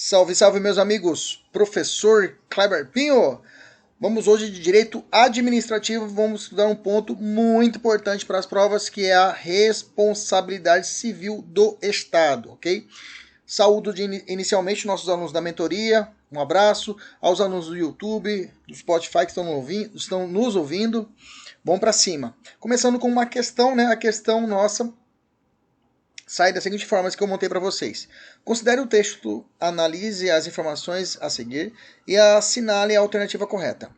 Salve, salve, meus amigos! Professor Kleber Pinho! Vamos hoje de direito administrativo, vamos estudar um ponto muito importante para as provas, que é a responsabilidade civil do Estado, ok? Saúdo inicialmente nossos alunos da mentoria, um abraço aos alunos do YouTube, do Spotify que estão nos ouvindo. Vamos para cima. Começando com uma questão, né? A questão nossa sai da seguinte forma que eu montei para vocês. Considere o texto, analise as informações a seguir e assinale a alternativa correta.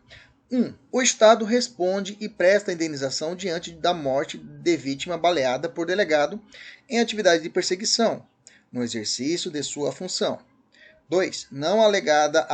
1. O Estado responde e presta indenização diante da morte de vítima baleada por delegado em atividade de perseguição, no exercício de sua função. 2. Não alegada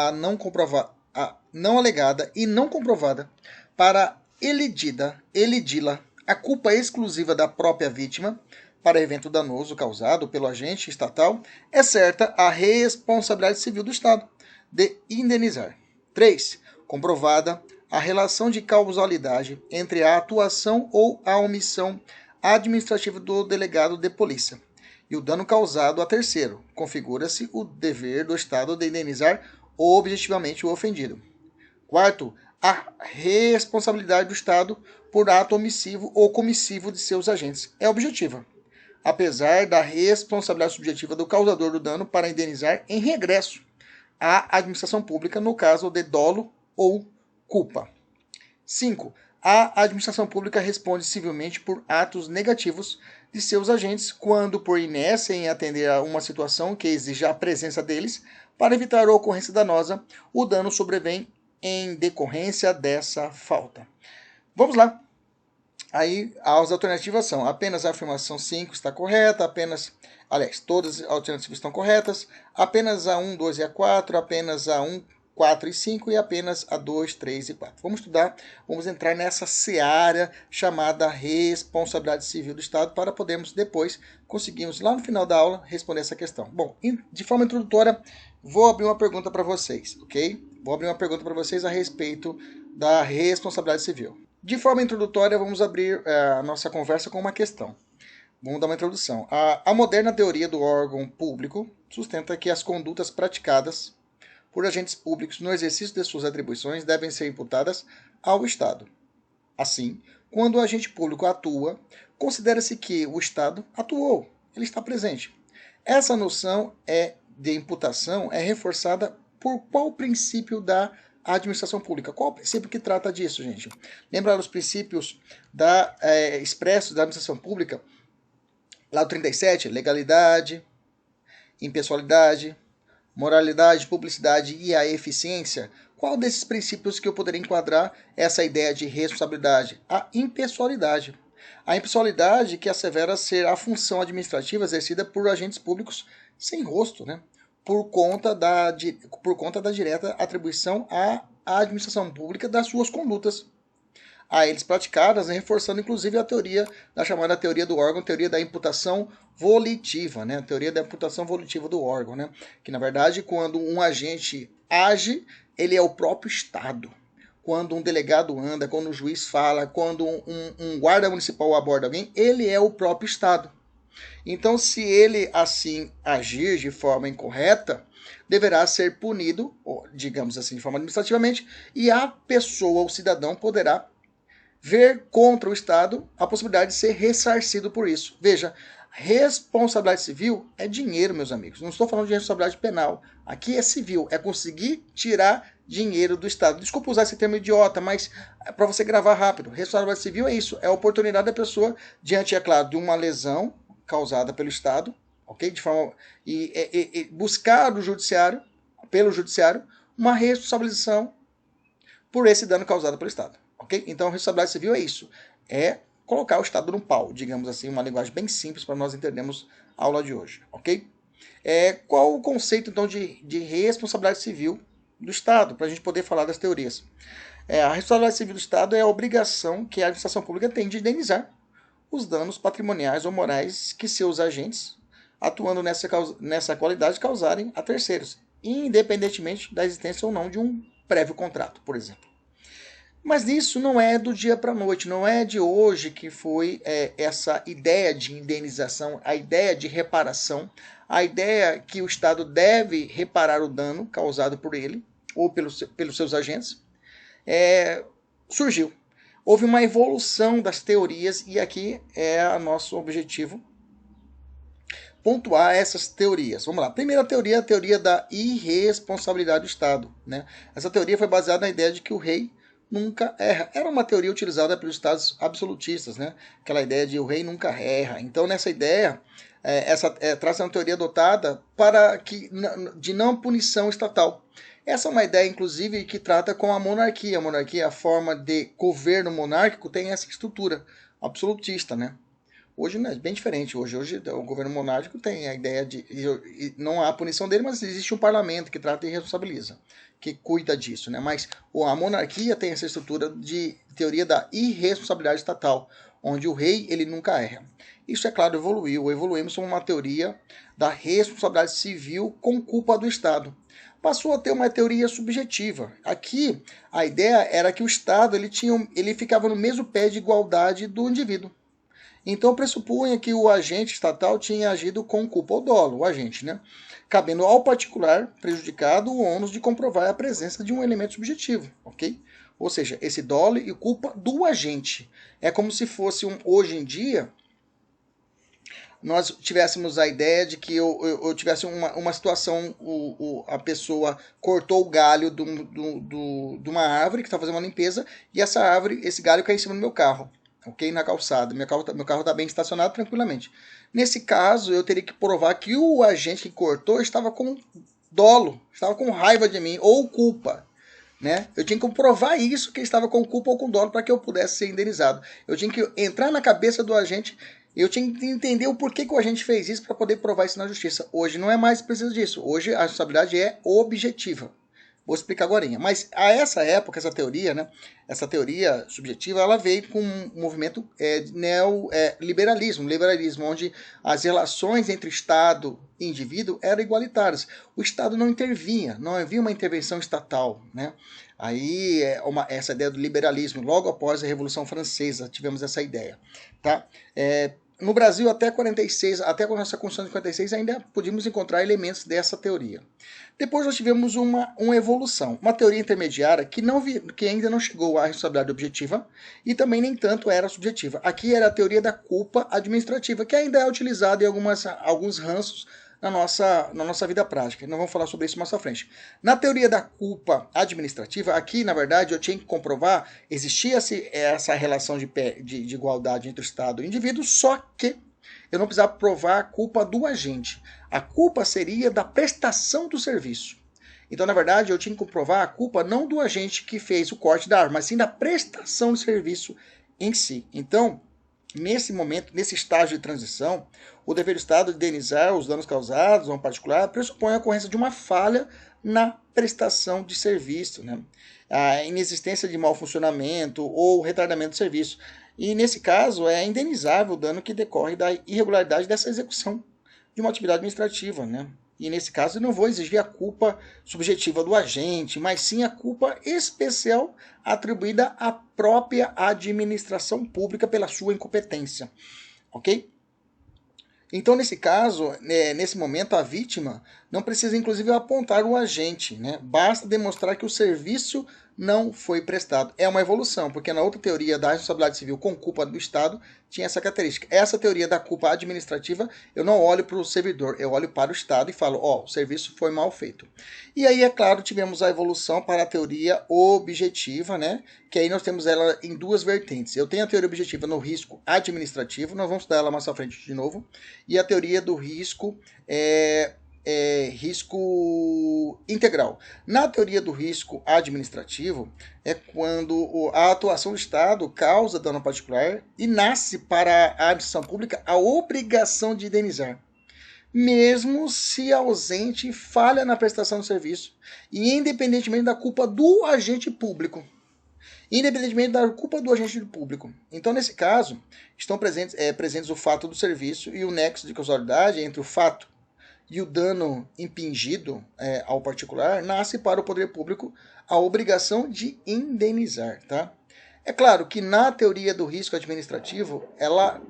e não comprovada para elidi-la a culpa exclusiva da própria vítima para evento danoso causado pelo agente estatal, é certa a responsabilidade civil do Estado de indenizar. 3. Comprovada a relação de causalidade entre a atuação ou a omissão administrativa do delegado de polícia e o dano causado a terceiro. Configura-se o dever do Estado de indenizar objetivamente o ofendido. 4. A responsabilidade do Estado por ato omissivo ou comissivo de seus agentes é objetiva, apesar da responsabilidade subjetiva do causador do dano para indenizar em regresso à administração pública no caso de dolo ou culpa. 5. A administração pública responde civilmente por atos negativos de seus agentes quando, por inércia em atender a uma situação que exija a presença deles para evitar a ocorrência danosa, o dano sobrevém em decorrência dessa falta. Vamos lá. Aí as alternativas são apenas a afirmação 5 está correta, todas as alternativas estão corretas, apenas a 1, 2 e a 4, apenas a 1, 4 e 5 e apenas a 2, 3 e 4. Vamos estudar, vamos entrar nessa seara chamada responsabilidade civil do Estado para podermos depois conseguirmos lá no final da aula responder essa questão. Bom, de forma introdutória, vou abrir uma pergunta para vocês, ok? Vou abrir uma pergunta para vocês a respeito da responsabilidade civil. De forma introdutória, vamos abrir a nossa conversa com uma questão. Vamos dar uma introdução. A moderna teoria do órgão público sustenta que as condutas praticadas por agentes públicos no exercício de suas atribuições devem ser imputadas ao Estado. Assim, quando o agente público atua, considera-se que o Estado atuou, ele está presente. Essa noção de imputação é reforçada por qual princípio da administração pública? Qual o princípio que trata disso, gente? Lembra os princípios expressos da administração pública? Lá o 37, legalidade, impessoalidade, moralidade, publicidade e a eficiência. Qual desses princípios que eu poderia enquadrar essa ideia de responsabilidade? A impessoalidade. A impessoalidade que assevera ser a função administrativa exercida por agentes públicos sem rosto, né? Por conta da direta atribuição à administração pública das suas condutas a eles praticadas, né, reforçando inclusive a teoria da chamada teoria do órgão, teoria da imputação volitiva, né, a teoria da imputação volitiva do órgão, né, que na verdade quando um agente age, ele é o próprio Estado. Quando um delegado anda, quando o juiz fala, quando um guarda municipal aborda alguém, ele é o próprio Estado. Então, se ele assim agir de forma incorreta, deverá ser punido, digamos assim, de forma administrativamente, e a pessoa, o cidadão, poderá ver contra o Estado a possibilidade de ser ressarcido por isso. Veja, responsabilidade civil é dinheiro, meus amigos. Não estou falando de responsabilidade penal. Aqui é civil, é conseguir tirar dinheiro do Estado. Desculpa usar esse termo idiota, mas é para você gravar rápido. Responsabilidade civil é isso, é a oportunidade da pessoa, diante, é claro, de uma lesão causada pelo Estado, ok? De forma e buscar do judiciário, pelo judiciário, uma responsabilização por esse dano causado pelo Estado, ok? Então, a responsabilidade civil é isso, é colocar o Estado no pau, digamos assim, uma linguagem bem simples para nós entendermos a aula de hoje, ok? Qual o conceito, então, de responsabilidade civil do Estado, para a gente poder falar das teorias? A responsabilidade civil do Estado é a obrigação que a administração pública tem de indenizar os danos patrimoniais ou morais que seus agentes, atuando nessa qualidade, causarem a terceiros, independentemente da existência ou não de um prévio contrato, por exemplo. Mas isso não é do dia para a noite, não é de hoje que foi essa ideia de indenização, a ideia de reparação, a ideia que o Estado deve reparar o dano causado por ele ou pelos seus agentes surgiu. Houve uma evolução das teorias e aqui é o nosso objetivo pontuar essas teorias. Vamos lá. Primeira teoria, a teoria da irresponsabilidade do Estado. Né? Essa teoria foi baseada na ideia de que o rei nunca erra. Era uma teoria utilizada pelos estados absolutistas, né? Aquela ideia de o rei nunca erra. Então, nessa ideia, traz uma teoria adotada de não punição estatal. Essa é uma ideia, inclusive, que trata com a monarquia. A monarquia, a forma de governo monárquico, tem essa estrutura absolutista, né? Hoje não é bem diferente. Hoje o governo monárquico tem a ideia de não há punição dele, mas existe um parlamento que trata e responsabiliza, que cuida disso, né? Mas a monarquia tem essa estrutura de teoria da irresponsabilidade estatal, onde o rei ele nunca erra. Isso, é claro, evoluímos para uma teoria da responsabilidade civil com culpa do Estado. Passou a ter uma teoria subjetiva. Aqui, a ideia era que o Estado ele ficava no mesmo pé de igualdade do indivíduo. Então, pressupunha que o agente estatal tinha agido com culpa ou dolo, o agente, né? Cabendo ao particular prejudicado o ônus de comprovar a presença de um elemento subjetivo, ok? Ou seja, esse dolo e culpa do agente. É como se fosse hoje em dia, nós tivéssemos a ideia de que eu tivesse uma situação, a pessoa cortou o galho de uma árvore que está fazendo uma limpeza e esse galho caiu em cima do meu carro. Ok? Na calçada. Meu carro está bem estacionado tranquilamente. Nesse caso, eu teria que provar que o agente que cortou estava com dolo, estava com raiva de mim, ou culpa. Né? Eu tinha que comprovar isso, que ele estava com culpa ou com dolo, para que eu pudesse ser indenizado. Eu tinha que entrar na cabeça do agente, eu tinha que entender o porquê que o agente fez isso para poder provar isso na justiça. Hoje não é mais preciso disso. Hoje a responsabilidade é objetiva. Vou explicar agora. Mas a essa época, essa teoria, né, essa teoria subjetiva, ela veio com um movimento neoliberalismo, liberalismo, onde as relações entre Estado e indivíduo eram igualitárias. O Estado não intervinha, não havia uma intervenção estatal. Né? Aí essa ideia do liberalismo, logo após a Revolução Francesa, tivemos essa ideia. Tá? No Brasil, até a nossa Constituição de 46, ainda podíamos encontrar elementos dessa teoria. Depois nós tivemos uma evolução, uma teoria intermediária que ainda não chegou à responsabilidade objetiva e também nem tanto era subjetiva. Aqui era a teoria da culpa administrativa, que ainda é utilizada em alguns ranços na nossa vida prática. Nós vamos falar sobre isso mais à frente. Na teoria da culpa administrativa, aqui, na verdade, eu tinha que comprovar, existia essa relação de igualdade entre o Estado e o indivíduo, só que eu não precisava provar a culpa do agente. A culpa seria da prestação do serviço. Então, na verdade, eu tinha que comprovar a culpa não do agente que fez o corte da árvore, mas sim da prestação do serviço em si. Então, nesse momento, nesse estágio de transição, o dever do Estado de indenizar os danos causados a um particular pressupõe a ocorrência de uma falha na prestação de serviço, né? A inexistência de mau funcionamento ou retardamento do serviço. E, nesse caso, é indenizável o dano que decorre da irregularidade dessa execução de uma atividade administrativa, né? E, nesse caso, eu não vou exigir a culpa subjetiva do agente, mas sim a culpa especial atribuída à própria administração pública pela sua incompetência. Ok? Então, nesse caso, nesse momento, a vítima não precisa, inclusive, apontar o agente, né? Basta demonstrar que o serviço não foi prestado. É uma evolução, porque na outra teoria da responsabilidade civil com culpa do Estado tinha essa característica. Essa teoria da culpa administrativa, eu não olho para o servidor, eu olho para o Estado e falo, o serviço foi mal feito. E aí, é claro, tivemos a evolução para a teoria objetiva, né? Que aí nós temos ela em duas vertentes. Eu tenho a teoria objetiva no risco administrativo, nós vamos estudar ela mais à frente de novo, e a teoria do risco risco integral. Na teoria do risco administrativo, é quando a atuação do Estado causa dano particular e nasce para a administração pública a obrigação de indenizar, mesmo se ausente falha na prestação do serviço e independentemente da culpa do agente público. Independentemente da culpa do agente público. Então, nesse caso, estão presentes o fato do serviço e o nexo de causalidade entre o fato e o dano impingido ao particular, nasce para o poder público a obrigação de indenizar. Tá? É claro que na teoria do risco administrativo, ela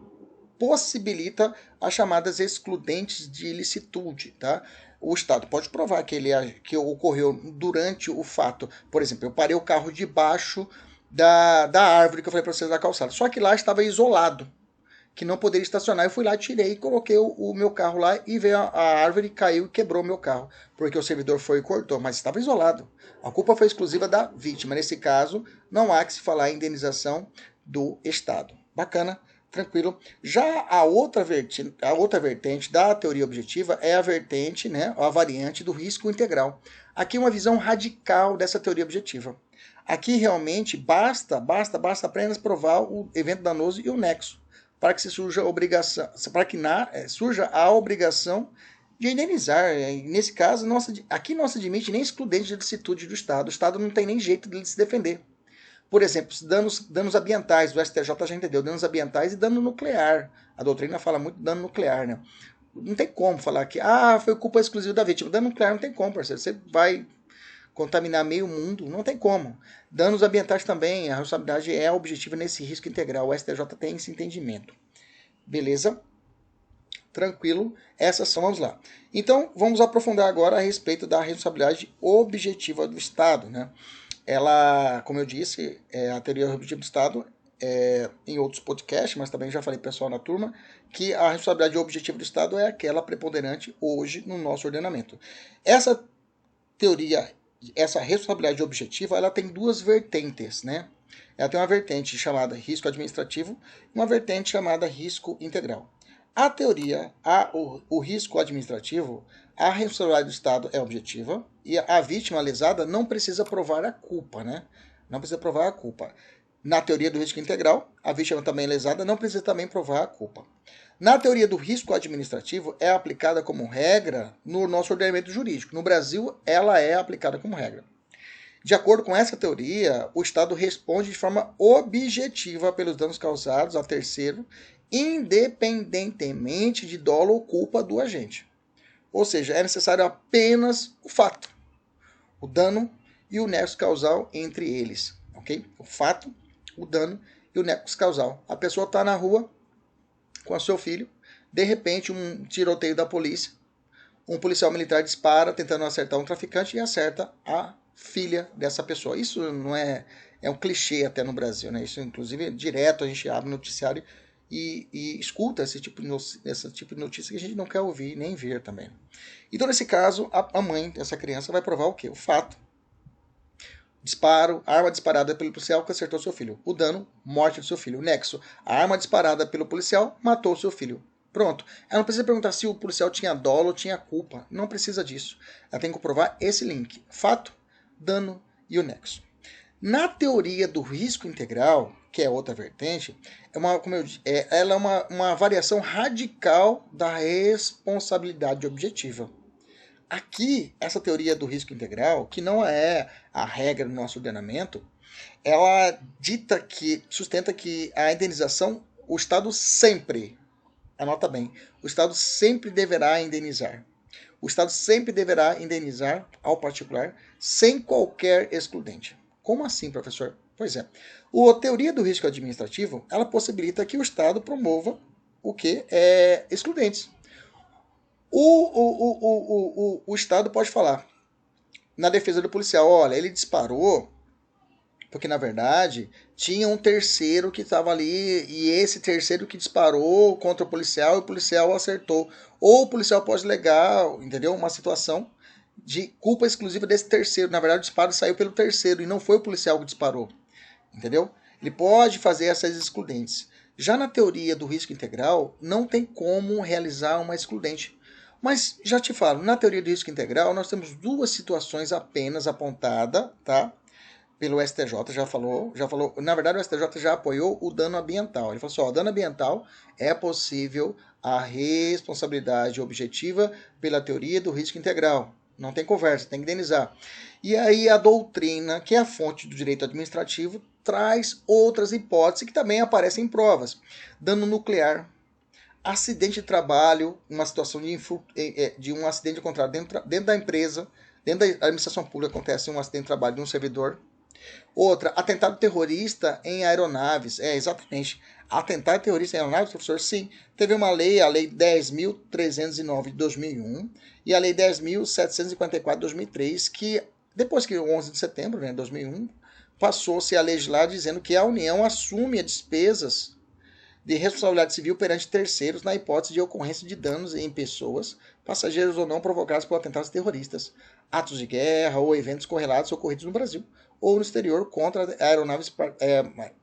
possibilita as chamadas excludentes de ilicitude, tá? O Estado pode provar que ocorreu durante o fato. Por exemplo, eu parei o carro debaixo da árvore que eu falei para vocês da calçada. Só que lá estava isolado, que não poderia estacionar. Eu fui lá, tirei, coloquei o meu carro lá e veio a árvore, caiu e quebrou o meu carro. Porque o servidor foi e cortou, mas estava isolado. A culpa foi exclusiva da vítima. Nesse caso, não há que se falar em indenização do Estado. Bacana, tranquilo. Já a outra vertente da teoria objetiva é a vertente, né, a variante do risco integral. Aqui uma visão radical dessa teoria objetiva. Aqui realmente basta apenas provar o evento danoso e o nexo para que surja a obrigação de indenizar. Nesse caso, aqui não se admite nem excludente de licitude do Estado. O Estado não tem nem jeito de se defender. Por exemplo, danos ambientais, o STJ já entendeu, danos ambientais e dano nuclear. A doutrina fala muito de dano nuclear, né? Não tem como falar que foi culpa exclusiva da vítima. Dano nuclear não tem como, parceiro. Você vai contaminar meio mundo, não tem como. Danos ambientais também, a responsabilidade é objetiva nesse risco integral. O STJ tem esse entendimento. Beleza? Tranquilo? Vamos lá. Então, vamos aprofundar agora a respeito da responsabilidade objetiva do Estado, né? Ela, como eu disse, a teoria objetiva do Estado, em outros podcasts, mas também já falei para o pessoal na turma, que a responsabilidade objetiva do Estado é aquela preponderante hoje no nosso ordenamento. Essa teoria, essa responsabilidade objetiva, ela tem duas vertentes, né? Ela tem uma vertente chamada risco administrativo e uma vertente chamada risco integral. A teoria, o risco administrativo, a responsabilidade do Estado é objetiva e a vítima lesada não precisa provar a culpa, né? Não precisa provar a culpa. Na teoria do risco integral, a vítima também lesada não precisa também provar a culpa. Na teoria do risco administrativo, é aplicada como regra no nosso ordenamento jurídico. No Brasil, ela é aplicada como regra. De acordo com essa teoria, o Estado responde de forma objetiva pelos danos causados a terceiro, independentemente de dolo ou culpa do agente. Ou seja, é necessário apenas o fato, o dano e o nexo causal entre eles. Okay? O fato, o dano e o nexo causal. A pessoa está na rua com o seu filho, de repente um tiroteio da polícia, um policial militar dispara tentando acertar um traficante e acerta a filha dessa pessoa. Isso não é um clichê até no Brasil, né? Isso inclusive direto a gente abre no noticiário e escuta esse tipo de notícia que a gente não quer ouvir nem ver também. Então nesse caso a mãe dessa criança vai provar o quê? O fato, disparo, arma disparada pelo policial que acertou seu filho. O dano, morte do seu filho. O nexo, a arma disparada pelo policial matou seu filho. Pronto. Ela não precisa perguntar se o policial tinha dolo ou tinha culpa. Não precisa disso. Ela tem que comprovar esse link. Fato, dano e o nexo. Na teoria do risco integral, que é outra vertente, ela é uma variação radical da responsabilidade objetiva. Aqui, essa teoria do risco integral, que não é a regra do nosso ordenamento, ela sustenta que a indenização, o Estado sempre, anota bem, o Estado sempre deverá indenizar. O Estado sempre deverá indenizar ao particular sem qualquer excludente. Como assim, professor? Pois é. A teoria do risco administrativo, ela possibilita que o Estado promova o que? Excludentes. O Estado pode falar na defesa do policial, olha, ele disparou porque, na verdade, tinha um terceiro que estava ali e esse terceiro que disparou contra o policial e o policial acertou. Ou o policial pode alegar, entendeu? Uma situação de culpa exclusiva desse terceiro. Na verdade, o disparo saiu pelo terceiro e não foi o policial que disparou, entendeu? Ele pode fazer essas excludentes. Já na teoria do risco integral, não tem como realizar uma excludente. Mas já te falo, na teoria do risco integral, nós temos duas situações apenas apontadas, tá? Pelo STJ, já falou, na verdade o STJ já apoiou o dano ambiental. Ele falou assim, dano ambiental é possível a responsabilidade objetiva pela teoria do risco integral. Não tem conversa, tem que indenizar. E aí a doutrina, que é a fonte do direito administrativo, traz outras hipóteses que também aparecem em provas. Dano nuclear, acidente de trabalho, uma situação de um acidente encontrado dentro da empresa, dentro da administração pública acontece um acidente de trabalho de um servidor, Outra, atentado terrorista em aeronaves. Exatamente. Atentado terrorista em aeronaves, professor? Sim. Teve uma lei, a Lei 10.309 de 2001 e a Lei 10.754 de 2003, que depois que o 11 de setembro de 2001, passou-se a legislar dizendo que a União assume as despesas de responsabilidade civil perante terceiros na hipótese de ocorrência de danos em pessoas, passageiros ou não provocados por atentados terroristas, atos de guerra ou eventos correlatos ocorridos no Brasil ou no exterior contra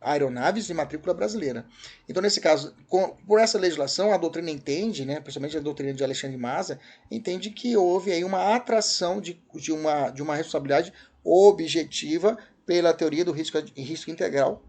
aeronaves de matrícula brasileira. Então, nesse caso, por essa legislação, a doutrina entende, né, principalmente a doutrina de Alexandre Maza, entende que houve aí uma atração de uma responsabilidade objetiva pela teoria do risco integral,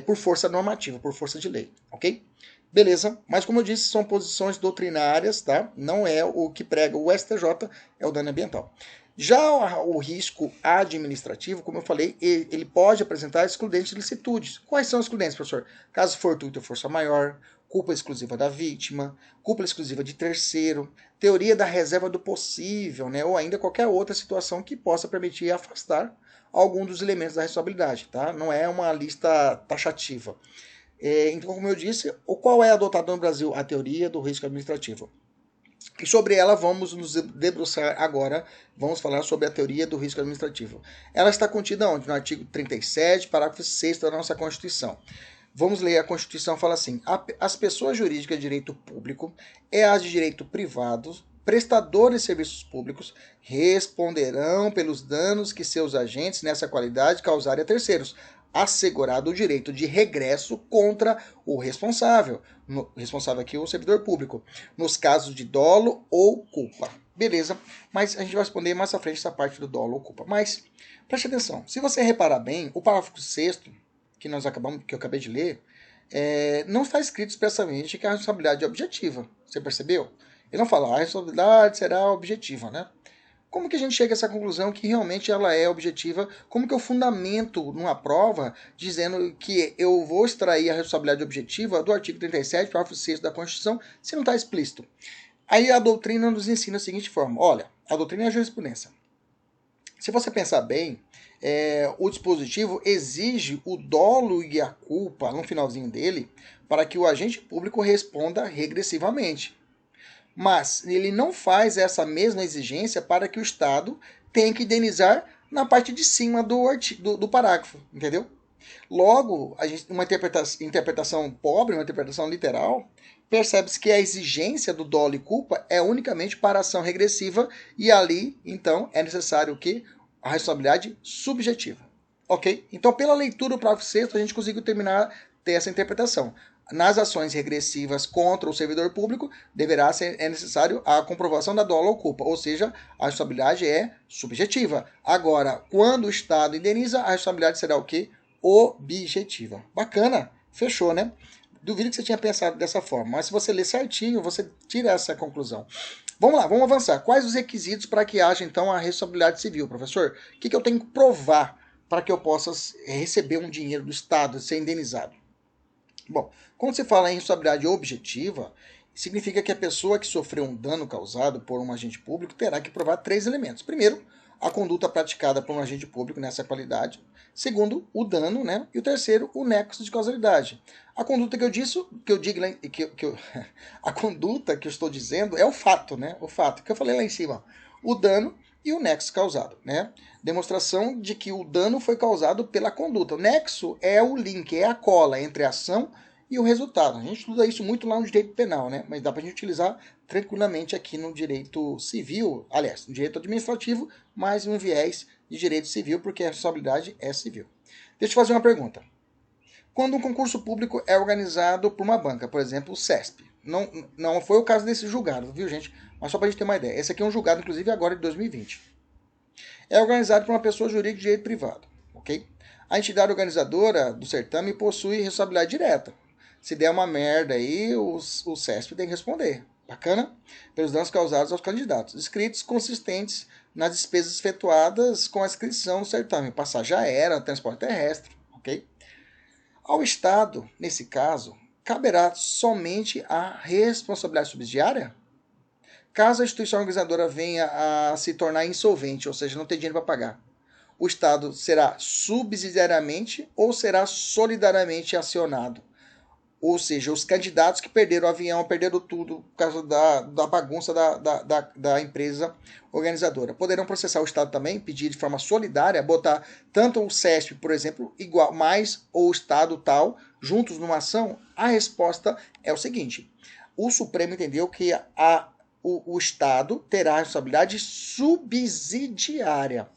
por força normativa, por força de lei, ok? Beleza, mas como eu disse, são posições doutrinárias, tá? Não é o que prega o STJ, é o dano ambiental. Já o risco administrativo, como eu falei, ele pode apresentar excludentes de licitudes. Quais são os excludentes, professor? Caso fortuito ou força maior, culpa exclusiva da vítima, culpa exclusiva de terceiro, teoria da reserva do possível, né? Ou ainda qualquer outra situação que possa permitir afastar algum dos elementos da responsabilidade, tá? Não é uma lista taxativa. Então, como eu disse, qual é adotada no Brasil? A teoria do risco administrativo. E sobre ela vamos nos debruçar agora, vamos falar sobre a teoria do risco administrativo. Ela está contida onde? No artigo 37, parágrafo 6 da nossa Constituição. Vamos ler a Constituição, fala assim: as pessoas jurídicas de direito público e as de direito privado, prestadores de serviços públicos, responderão pelos danos que seus agentes nessa qualidade causarem a terceiros, assegurado o direito de regresso contra o responsável, responsável aqui o servidor público, nos casos de dolo ou culpa. Beleza, mas a gente vai responder mais à frente essa parte do dolo ou culpa. Mas, preste atenção, se você reparar bem, o parágrafo 6º, que eu acabei de ler, não está escrito expressamente que a responsabilidade é objetiva. Você percebeu? Ele não fala, a responsabilidade será objetiva, né? Como que a gente chega a essa conclusão que realmente ela é objetiva? Como que eu fundamento numa prova dizendo que eu vou extrair a responsabilidade objetiva do artigo 37, parágrafo 6 da Constituição, se não está explícito? Aí a doutrina nos ensina da seguinte forma. Olha, a doutrina é a jurisprudência. Se você pensar bem, o dispositivo exige o dolo e a culpa no finalzinho dele para que o agente público responda regressivamente. Mas ele não faz essa mesma exigência para que o Estado tenha que indenizar na parte de cima do parágrafo, entendeu? Logo, uma interpretação pobre, uma interpretação literal, percebe-se que a exigência do dolo e culpa é unicamente para a ação regressiva e ali, então, é necessário o quê? A responsabilidade subjetiva. Ok? Então, pela leitura do parágrafo 6º, a gente conseguiu ter essa interpretação. Nas ações regressivas contra o servidor público, é necessário a comprovação da dolo ou culpa, ou seja, a responsabilidade é subjetiva. Agora, quando o Estado indeniza, a responsabilidade será o quê? Objetiva. Bacana, fechou, né? Duvido que você tinha pensado dessa forma, mas se você ler certinho, você tira essa conclusão. Vamos lá, vamos avançar. Quais os requisitos para que haja, então, a responsabilidade civil, professor? O que eu tenho que provar para que eu possa receber um dinheiro do Estado, ser indenizado? Bom, quando se fala em responsabilidade objetiva, significa que a pessoa que sofreu um dano causado por um agente público terá que provar 3 elementos. Primeiro, a conduta praticada por um agente público nessa qualidade. Segundo, o dano, né? E o terceiro, o nexo de causalidade. A conduta a conduta que eu estou dizendo é o fato, né? O fato que eu falei lá em cima. O dano e o nexo causado, né? Demonstração de que o dano foi causado pela conduta. O nexo é o link, é a cola entre a ação e o resultado. A gente estuda isso muito lá no direito penal, né? Mas dá para a gente utilizar tranquilamente aqui no direito civil, aliás, no direito administrativo, mas um viés de direito civil, porque a responsabilidade é civil. Deixa eu fazer uma pergunta. Quando um concurso público é organizado por uma banca, por exemplo, o CESP, não foi o caso desse julgado, viu, gente? Mas só para a gente ter uma ideia. Esse aqui é um julgado, inclusive, agora de 2020. É organizado por uma pessoa jurídica de direito privado, ok? A entidade organizadora do certame possui responsabilidade direta. Se der uma merda aí, o CESP tem que responder. Bacana? Pelos danos causados aos candidatos. Escritos consistentes nas despesas efetuadas com a inscrição no certame. Passagem aérea, transporte terrestre, ok? Ao Estado, nesse caso, caberá somente a responsabilidade subsidiária? Caso a instituição organizadora venha a se tornar insolvente, ou seja, não ter dinheiro para pagar, o Estado será subsidiariamente ou será solidariamente acionado? Ou seja, os candidatos que perderam o avião, perderam tudo por causa da bagunça da empresa organizadora. Poderão processar o Estado também, pedir de forma solidária, botar tanto o SESP, por exemplo, igual, mais o Estado tal, juntos numa ação? A resposta é o seguinte: o Supremo entendeu que o Estado terá a responsabilidade subsidiária.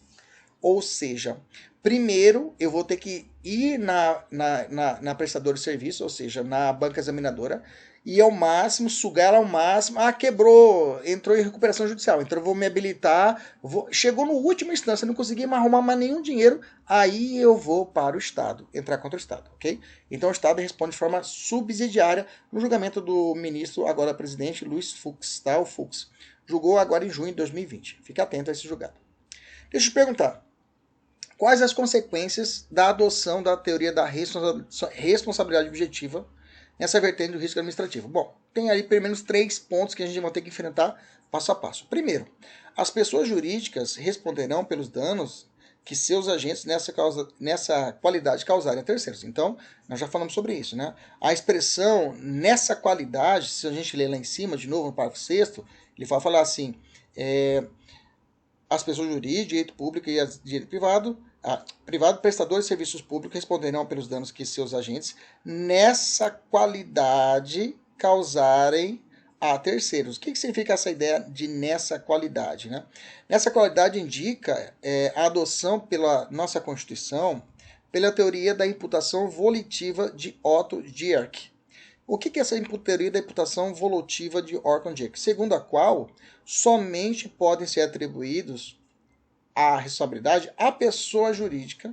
Ou seja, primeiro eu vou ter que ir na prestadora de serviço, ou seja, na banca examinadora, e ao máximo, sugar ela ao máximo. Ah, quebrou, entrou em recuperação judicial, então eu vou me habilitar. Chegou no última instância, não consegui mais arrumar mais nenhum dinheiro, aí eu vou para o Estado, entrar contra o Estado, ok? Então o Estado responde de forma subsidiária no julgamento do ministro, agora presidente, Luiz Fux, tá? O Fux. Julgou agora em junho de 2020. Fique atento a esse julgado. Deixa eu te perguntar. Quais as consequências da adoção da teoria da responsabilidade objetiva nessa vertente do risco administrativo? Bom, tem aí pelo menos 3 pontos que a gente vai ter que enfrentar passo a passo. Primeiro, as pessoas jurídicas responderão pelos danos que seus agentes nessa qualidade causarem a terceiros. Então, nós já falamos sobre isso, né? A expressão nessa qualidade, se a gente ler lá em cima, de novo no parágrafo 6º, ele vai falar assim, as pessoas jurídicas, direito público e direito privado, prestadores de serviços públicos responderão pelos danos que seus agentes nessa qualidade causarem a terceiros. O que significa essa ideia de nessa qualidade, né? Nessa qualidade indica a adoção pela nossa Constituição pela teoria da imputação volitiva de Otto Dierck. O que é essa teoria da imputação volitiva de Otto Dierck? Segundo a qual somente podem ser atribuídos a responsabilidade à pessoa jurídica,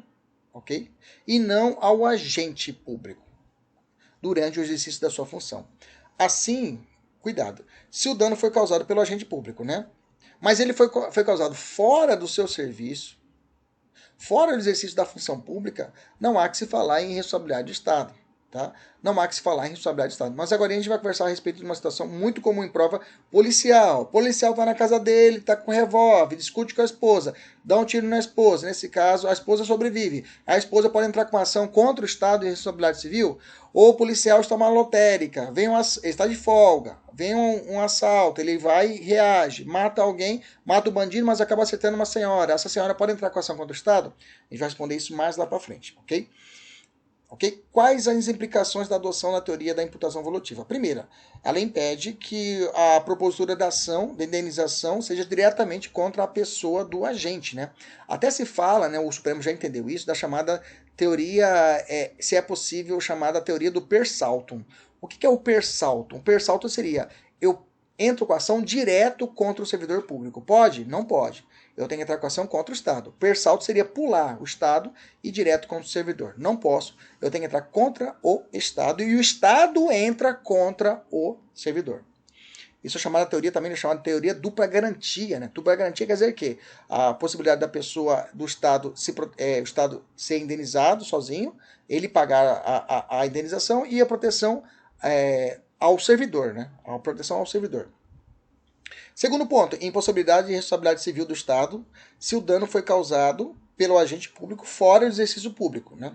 ok? E não ao agente público durante o exercício da sua função. Assim, cuidado, se o dano foi causado pelo agente público, né? Mas ele foi causado fora do seu serviço, fora do exercício da função pública, não há que se falar em responsabilidade do Estado. Tá? Não há que se falar em responsabilidade do Estado. Mas agora a gente vai conversar a respeito de uma situação muito comum em prova policial. O policial está na casa dele, está com revólver, discute com a esposa, dá um tiro na esposa. Nesse caso, a esposa sobrevive. A esposa pode entrar com uma ação contra o Estado e responsabilidade civil, ou o policial está uma lotérica, ele está de folga, vem um assalto, ele vai e reage, mata alguém, mata o bandido, mas acaba acertando uma senhora. Essa senhora pode entrar com ação contra o Estado? A gente vai responder isso mais lá para frente, ok? Okay? Quais as implicações da adoção da teoria da imputação volutiva? Primeira, ela impede que a propositura da ação, da indenização, seja diretamente contra a pessoa do agente. Né? Até se fala, né, o Supremo já entendeu isso, da chamada teoria, se é possível, chamada teoria do per saltum. O que é o per saltum? O per saltum seria, eu entro com a ação direto contra o servidor público. Pode? Não pode. Eu tenho que entrar com a ação contra o Estado. Per saltum seria pular o Estado e direto contra o servidor. Não posso. Eu tenho que entrar contra o Estado e o Estado entra contra o servidor. Isso é chamada teoria, também é chamada teoria dupla garantia. Né? Dupla garantia quer dizer que a possibilidade da pessoa, do Estado, o Estado ser indenizado sozinho, ele pagar a indenização e a proteção ao servidor. Né? A proteção ao servidor. Segundo ponto, impossibilidade de responsabilidade civil do Estado se o dano foi causado pelo agente público fora do exercício público, né?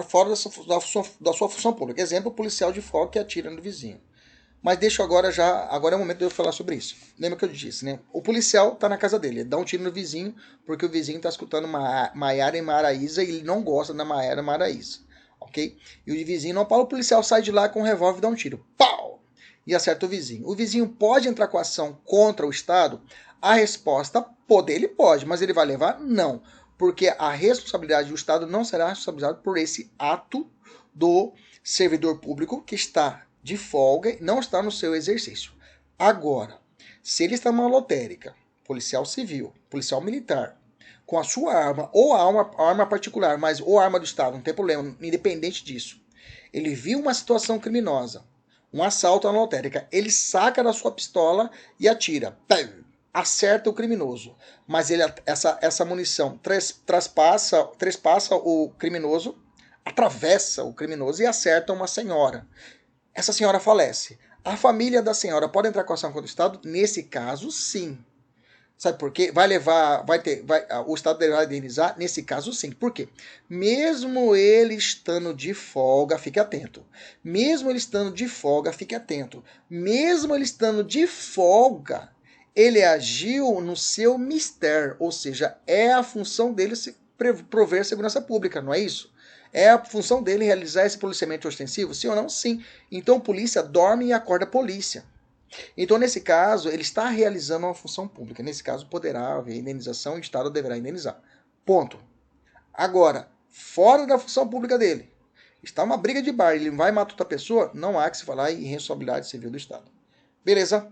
Fora da sua função pública. Exemplo, o policial de folga que atira no vizinho. Mas deixa agora é o momento de eu falar sobre isso. Lembra que eu disse, né? O policial está na casa dele, ele dá um tiro no vizinho porque o vizinho está escutando Maiara e Maraísa e ele não gosta da Maiara e Maraísa, ok? E o vizinho não para, o policial sai de lá com um revólver e dá um tiro. Pau! E acerta o vizinho. O vizinho pode entrar com ação contra o Estado? A resposta, ele pode, mas ele vai levar? Não. Porque a responsabilidade do Estado não será responsabilizada por esse ato do servidor público que está de folga e não está no seu exercício. Agora, se ele está numa lotérica, policial civil, policial militar, com a sua arma, ou a arma particular, ou a arma do Estado, não tem problema, independente disso, ele viu uma situação criminosa, um assalto na lotérica, ele saca da sua pistola e atira. Acerta o criminoso. Mas essa munição trespassa o criminoso, atravessa o criminoso e acerta uma senhora. Essa senhora falece. A família da senhora pode entrar com ação contra o Estado? Nesse caso, sim. Sabe por quê? O Estado deverá indenizar nesse caso sim. Por quê? Mesmo ele estando de folga, fique atento. Mesmo ele estando de folga, fique atento. Mesmo ele estando de folga, ele agiu no seu mistério, ou seja, é a função dele prover segurança pública, não é isso? É a função dele realizar esse policiamento ostensivo? Sim ou não? Sim. Então, polícia dorme e acorda polícia. Então, nesse caso, ele está realizando uma função pública. Nesse caso, poderá haver indenização e o Estado deverá indenizar. Ponto. Agora, fora da função pública dele, está uma briga de bar, ele vai matar outra pessoa, não há que se falar em responsabilidade civil do Estado. Beleza?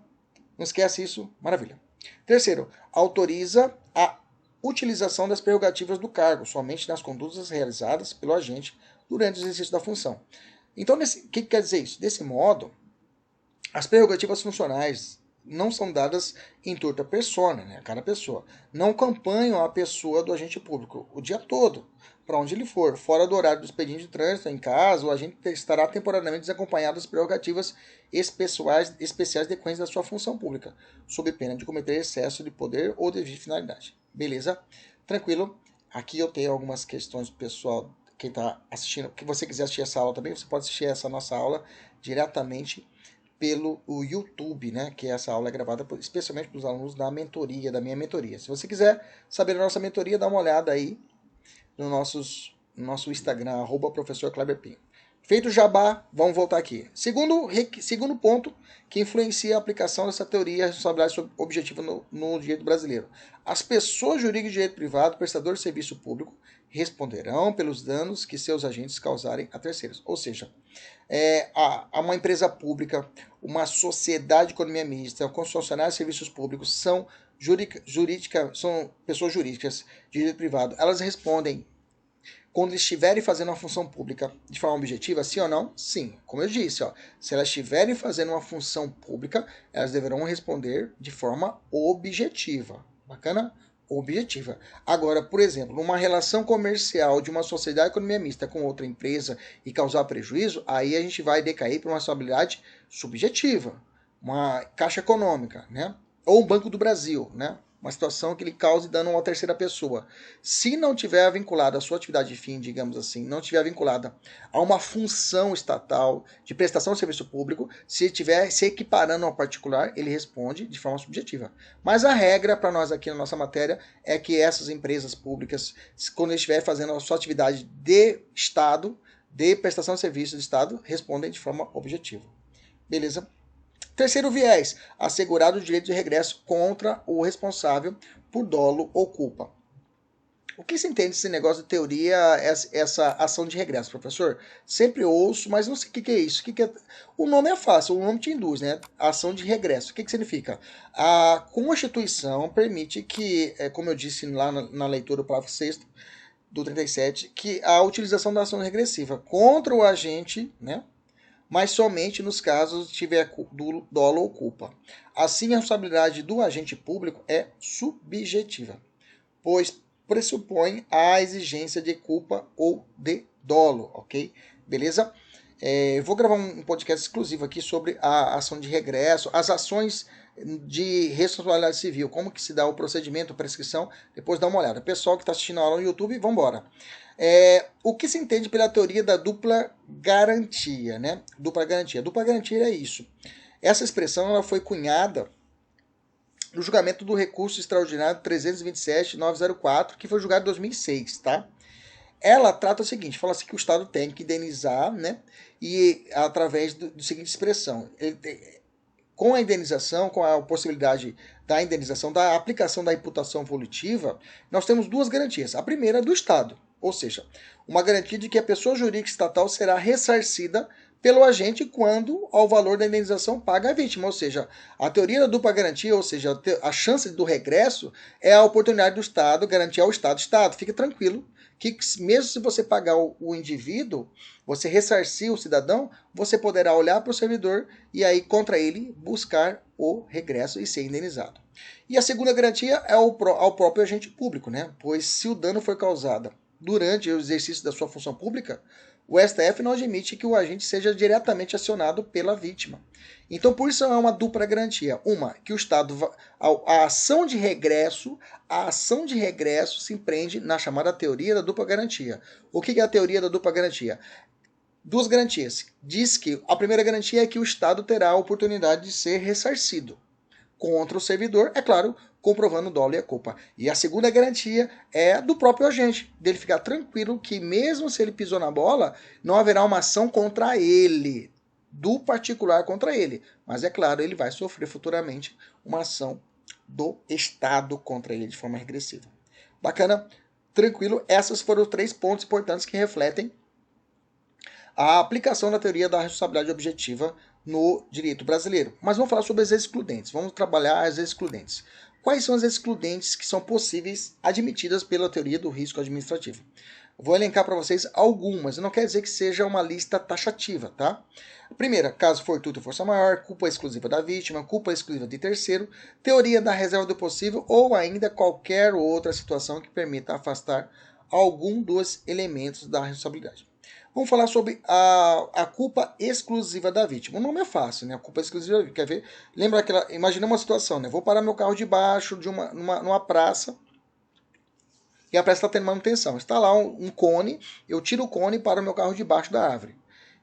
Não esquece isso. Maravilha. Terceiro, autoriza a utilização das prerrogativas do cargo, somente nas condutas realizadas pelo agente durante o exercício da função. Então, o que quer dizer isso? Desse modo, as prerrogativas funcionais não são dadas em torta persona, né, a cada pessoa. Não acompanham a pessoa do agente público o dia todo, para onde ele for. Fora do horário do expediente de trânsito, em casa, o agente estará temporariamente desacompanhado das prerrogativas especiais decorrentes da sua função pública, sob pena de cometer excesso de poder ou de finalidade. Beleza? Tranquilo? Aqui eu tenho algumas questões pessoal. Quem está assistindo, que você quiser assistir essa aula também, você pode assistir essa nossa aula diretamente pelo YouTube, né? Que essa aula é gravada especialmente para os alunos da minha mentoria. Se você quiser saber da nossa mentoria, dá uma olhada aí no nosso Instagram, @professorkleberpinho. Feito o jabá, vamos voltar aqui. Segundo ponto que influencia a aplicação dessa teoria e a responsabilidade objetiva no direito brasileiro. As pessoas jurídicas de direito privado, prestadores de serviço público, responderão pelos danos que seus agentes causarem a terceiros. Ou seja, uma empresa pública, uma sociedade de economia mista, concessionários de serviços públicos são pessoas jurídicas de direito privado. Elas respondem quando estiverem fazendo uma função pública de forma objetiva, sim ou não? Sim. Como eu disse, se elas estiverem fazendo uma função pública, elas deverão responder de forma objetiva. Bacana? Objetiva. Agora, por exemplo, numa relação comercial de uma sociedade de economia mista com outra empresa e causar prejuízo, aí a gente vai decair para uma responsabilidade subjetiva, uma caixa econômica, né? Ou um Banco do Brasil, né? Uma situação que ele cause dano a uma terceira pessoa. Se não tiver vinculada a sua atividade de fim, digamos assim, não tiver vinculada a uma função estatal de prestação de serviço público, se estiver se equiparando ao particular, ele responde de forma subjetiva. Mas a regra para nós aqui na nossa matéria é que essas empresas públicas, quando estiver fazendo a sua atividade de Estado, de prestação de serviços de Estado, respondem de forma objetiva. Beleza? Terceiro viés, assegurar o direito de regresso contra o responsável por dolo ou culpa. O que se entende desse negócio de teoria, essa ação de regresso, professor? Sempre ouço, mas não sei o que é isso. O nome é fácil, o nome te induz, né? Ação de regresso. O que significa? A Constituição permite que, como eu disse lá na leitura do parágrafo 6º do 37, que a utilização da ação regressiva contra o agente, né? Mas somente nos casos tiver dolo ou culpa. Assim, a responsabilidade do agente público é subjetiva, pois pressupõe a exigência de culpa ou de dolo, ok? Beleza? Eu vou gravar um podcast exclusivo aqui sobre a ação de regresso, as ações de responsabilidade civil, como que se dá o procedimento, prescrição, depois dá uma olhada. Pessoal que está assistindo a aula no YouTube, vamos embora. O que se entende pela teoria da dupla garantia, né? Dupla garantia é isso. Essa expressão ela foi cunhada no julgamento do recurso extraordinário 327.904, que foi julgado em 2006, tá? Ela trata o seguinte, fala assim que o Estado tem que indenizar, né? E através do seguinte expressão, com a indenização, com a possibilidade da indenização, da aplicação da imputação volitiva, nós temos duas garantias. A primeira é do Estado, ou seja, uma garantia de que a pessoa jurídica estatal será ressarcida pelo agente quando ao valor da indenização paga a vítima. Ou seja, a teoria da dupla garantia, ou seja, a chance do regresso é a oportunidade do Estado garantir ao Estado. Estado, fique tranquilo que mesmo se você pagar o indivíduo, você ressarcir o cidadão, você poderá olhar para o servidor e aí contra ele buscar o regresso e ser indenizado. E a segunda garantia é ao próprio agente público, né? Pois se o dano foi causado durante o exercício da sua função pública, o STF não admite que o agente seja diretamente acionado pela vítima. Então, por isso é uma dupla garantia. Uma, que o Estado, a ação de regresso se empreende na chamada teoria da dupla garantia. O que é a teoria da dupla garantia? Duas garantias. Diz que a primeira garantia é que o Estado terá a oportunidade de ser ressarcido contra o servidor, é claro, comprovando o dolo e a culpa. E a segunda garantia é do próprio agente, dele ficar tranquilo que mesmo se ele pisou na bola, não haverá uma ação contra ele, do particular contra ele. Mas é claro, ele vai sofrer futuramente uma ação do Estado contra ele de forma regressiva. Bacana? Tranquilo? Esses foram os 3 pontos importantes que refletem a aplicação da teoria da responsabilidade objetiva no direito brasileiro. Mas vamos falar sobre as excludentes. Vamos trabalhar as excludentes. Quais são as excludentes que são possíveis, admitidas pela teoria do risco administrativo? Vou elencar para vocês algumas. Não quer dizer que seja uma lista taxativa, tá? A primeira, caso fortuito ou força maior, culpa exclusiva da vítima, culpa exclusiva de terceiro, teoria da reserva do possível ou ainda qualquer outra situação que permita afastar algum dos elementos da responsabilidade. Vamos falar sobre a culpa exclusiva da vítima. O nome é fácil, né? A culpa exclusiva, quer ver? Lembra aquela... Imagina uma situação, né? Vou parar meu carro debaixo de numa praça e a praça está tendo manutenção. Está lá um cone, eu tiro o cone e paro meu carro debaixo da árvore.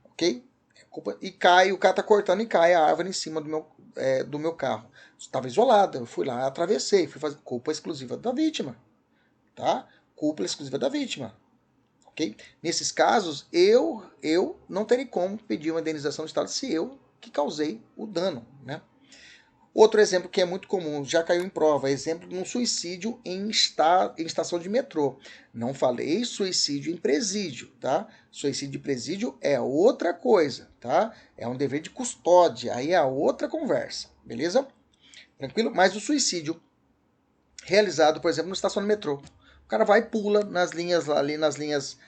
Ok? E cai, o cara está cortando e cai a árvore em cima do meu carro. Estava isolada, eu fui lá, atravessei, fui fazer culpa exclusiva da vítima. Tá? Culpa exclusiva da vítima. Okay? Nesses casos, eu não terei como pedir uma indenização do Estado se eu que causei o dano. Né? Outro exemplo que é muito comum, já caiu em prova, exemplo de um suicídio em estação de metrô. Não falei suicídio em presídio, tá? Suicídio em presídio é outra coisa, tá? É um dever de custódia, aí é outra conversa, beleza? Tranquilo? Mas o suicídio realizado, por exemplo, na estação de metrô. O cara vai e pula nas linhas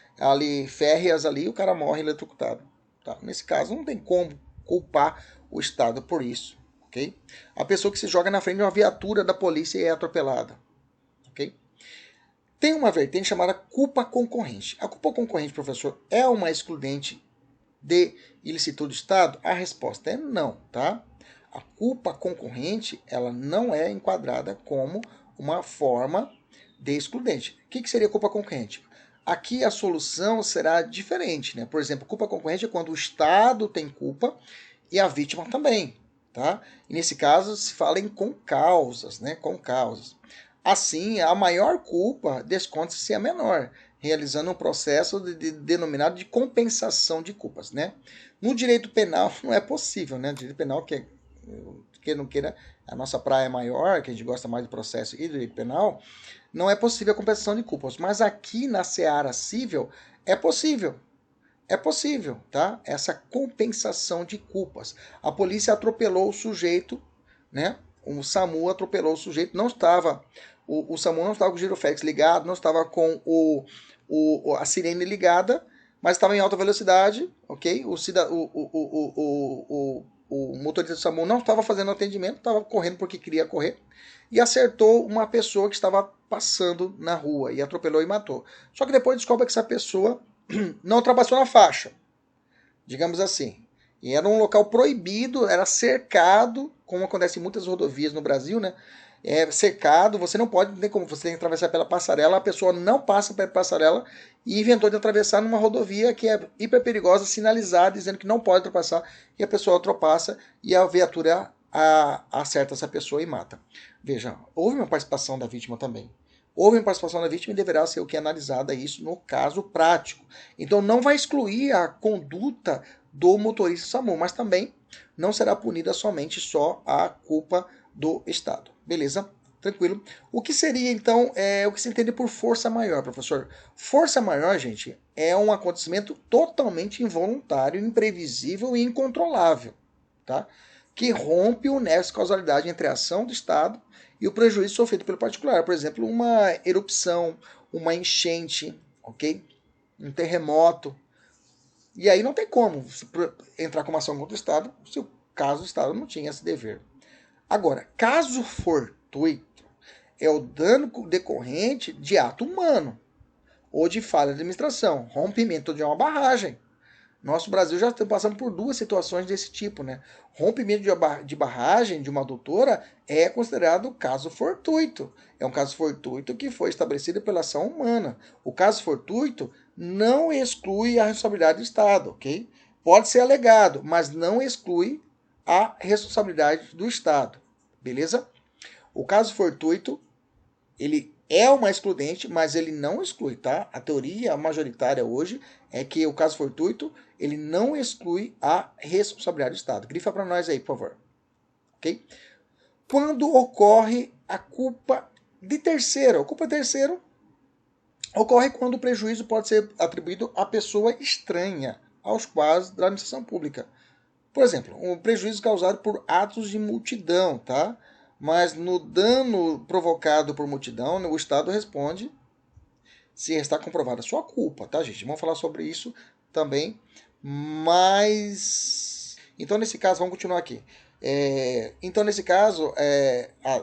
férreas ali, e o cara morre eletrocutado. Tá? Nesse caso, não tem como culpar o Estado por isso. Okay? A pessoa que se joga na frente de uma viatura da polícia e é atropelada. Okay? Tem uma vertente chamada culpa concorrente. A culpa concorrente, professor, é uma excludente de ilicitude do Estado? A resposta é não. Tá? A culpa concorrente ela não é enquadrada como uma forma de excludente. O que seria culpa concorrente? Aqui a solução será diferente. Né? Por exemplo, culpa concorrente é quando o Estado tem culpa e a vítima também. Tá? E nesse caso se fala em concausas. Né? Concausas. Assim, a maior culpa desconta-se a menor, realizando um processo denominado de compensação de culpas. Né? No direito penal não é possível. Né? No direito penal, que não queira, a nossa praia é maior, que a gente gosta mais do processo e do direito penal, não é possível a compensação de culpas. Mas aqui na seara civil é possível. É possível, tá? Essa compensação de culpas. A polícia atropelou o sujeito, né? O SAMU atropelou o sujeito, não estava... O SAMU não estava com o giroflex ligado, não estava com a sirene ligada, mas estava em alta velocidade, ok? O motorista do SAMU não estava fazendo atendimento, estava correndo porque queria correr, e acertou uma pessoa que estava passando na rua, e atropelou e matou. Só que depois descobre que essa pessoa não ultrapassou na faixa, digamos assim. E era um local proibido, era cercado, como acontece em muitas rodovias no Brasil, né? É cercado, você não pode, não tem como, você tem que atravessar pela passarela, a pessoa não passa pela passarela e inventou de atravessar numa rodovia que é hiper perigosa, sinalizada, dizendo que não pode ultrapassar, e a pessoa ultrapassa e a viatura acerta essa pessoa e mata. Veja, houve uma participação da vítima também. Houve uma participação da vítima e deverá ser o que é analisada isso no caso prático. Então não vai excluir a conduta do motorista SAMU, mas também não será punida somente só a culpa do Estado. Beleza? Tranquilo. O que seria, então, o que se entende por força maior, professor? Força maior, gente, é um acontecimento totalmente involuntário, imprevisível e incontrolável, tá? Que rompe o nexo de causalidade entre a ação do Estado e o prejuízo sofrido pelo particular. Por exemplo, uma erupção, uma enchente, ok? Um terremoto. E aí não tem como entrar com uma ação contra o Estado se o caso do Estado não tinha esse dever. Agora, caso fortuito, é o dano decorrente de ato humano ou de falha de administração, rompimento de uma barragem, Nosso Brasil já está passando por duas situações desse tipo, né? Rompimento de barragem de uma adutora é considerado caso fortuito. É um caso fortuito que foi estabelecido pela ação humana. O caso fortuito não exclui a responsabilidade do Estado, ok? Pode ser alegado, mas não exclui a responsabilidade do Estado, beleza? O caso fortuito, ele é uma excludente, mas ele não exclui, tá? A teoria majoritária hoje é que o caso fortuito, ele não exclui a responsabilidade do Estado. Grifa para nós aí, por favor. Ok? Quando ocorre a culpa de terceiro? A culpa de terceiro ocorre quando o prejuízo pode ser atribuído a pessoa estranha aos quadros da administração pública. Por exemplo, um prejuízo causado por atos de multidão, tá? Mas no dano provocado por multidão, o Estado responde se está comprovada a sua culpa, tá, gente? Vamos falar sobre isso também, mas... Então, nesse caso, vamos continuar aqui. Então, nesse caso,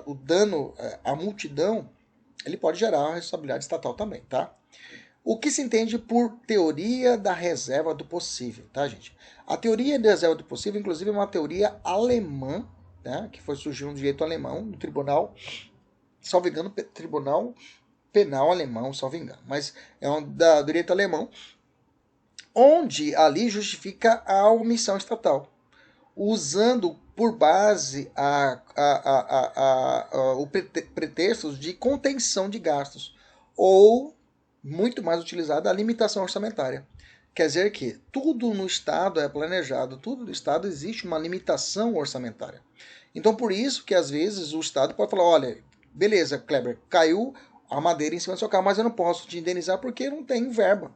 o dano à multidão, ele pode gerar uma responsabilidade estatal também, tá? O que se entende por teoria da reserva do possível, tá, gente? A teoria da reserva do possível, inclusive, é uma teoria alemã, né, que foi surgir no direito alemão, no tribunal, salvo engano, tribunal penal alemão, salvo engano, mas é do direito alemão, onde ali justifica a omissão estatal, usando por base o pretexto de contenção de gastos, ou, muito mais utilizada, a limitação orçamentária. Quer dizer que tudo no Estado é planejado, tudo no Estado existe uma limitação orçamentária. Então, por isso que, às vezes, o Estado pode falar, olha, beleza, Kleber, caiu a madeira em cima do seu carro, mas eu não posso te indenizar porque não tem verba.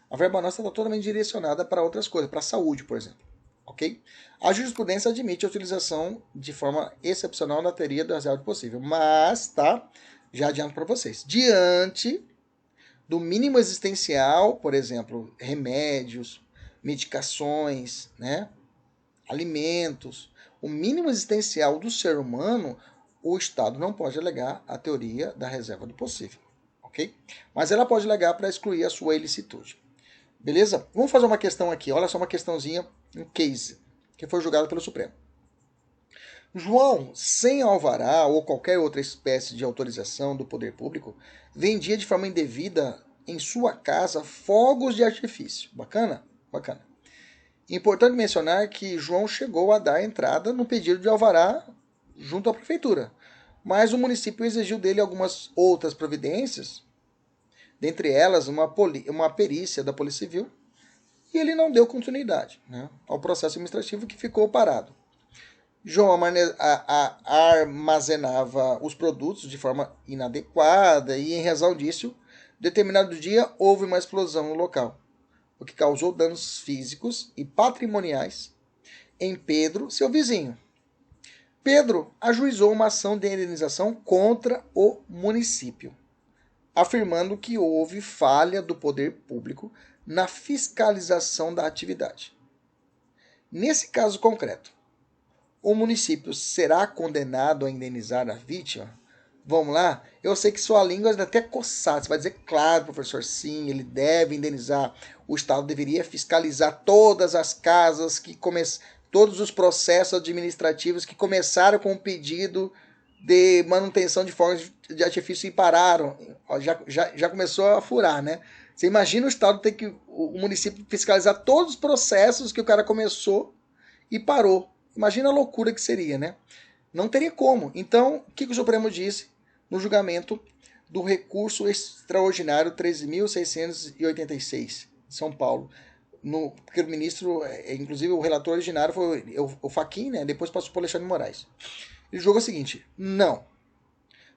A verba nossa está totalmente direcionada para outras coisas, para a saúde, por exemplo. Ok? A jurisprudência admite a utilização de forma excepcional da teoria da reserva do possível, mas, tá? Já adianto para vocês. Diante do mínimo existencial, por exemplo, remédios, medicações, né? Alimentos, o mínimo existencial do ser humano, o Estado não pode alegar a teoria da reserva do possível, ok? Mas ela pode alegar para excluir a sua ilicitude. Beleza? Vamos fazer uma questão aqui. Olha só uma questãozinha, um case, que foi julgado pelo Supremo. João, sem alvará ou qualquer outra espécie de autorização do poder público, vendia de forma indevida em sua casa fogos de artifício. Bacana? Bacana. Importante mencionar que João chegou a dar entrada no pedido de alvará junto à prefeitura, mas o município exigiu dele algumas outras providências, dentre elas uma perícia da Polícia Civil, e ele não deu continuidade, né, ao processo administrativo que ficou parado. João armazenava os produtos de forma inadequada e, em razão disso, determinado dia houve uma explosão no local, o que causou danos físicos e patrimoniais em Pedro, seu vizinho. Pedro ajuizou uma ação de indenização contra o município, afirmando que houve falha do poder público na fiscalização da atividade. Nesse caso concreto, o município será condenado a indenizar a vítima? Vamos lá? Eu sei que sua língua é até coçada. Você vai dizer, claro, professor, sim, ele deve indenizar. O Estado deveria fiscalizar todas as casas todos os processos administrativos que começaram com o pedido de manutenção de fogos de artifício e pararam. Já começou a furar, né? Você imagina o Estado ter que, o município fiscalizar todos os processos que o cara começou e parou. Imagina a loucura que seria, né? Não teria como. Então, o que o Supremo disse no julgamento do recurso extraordinário 13.686 de São Paulo? Porque o ministro, inclusive o relator originário foi o Fachin, né? Depois passou por Alexandre de Moraes. Ele julgou o seguinte: não.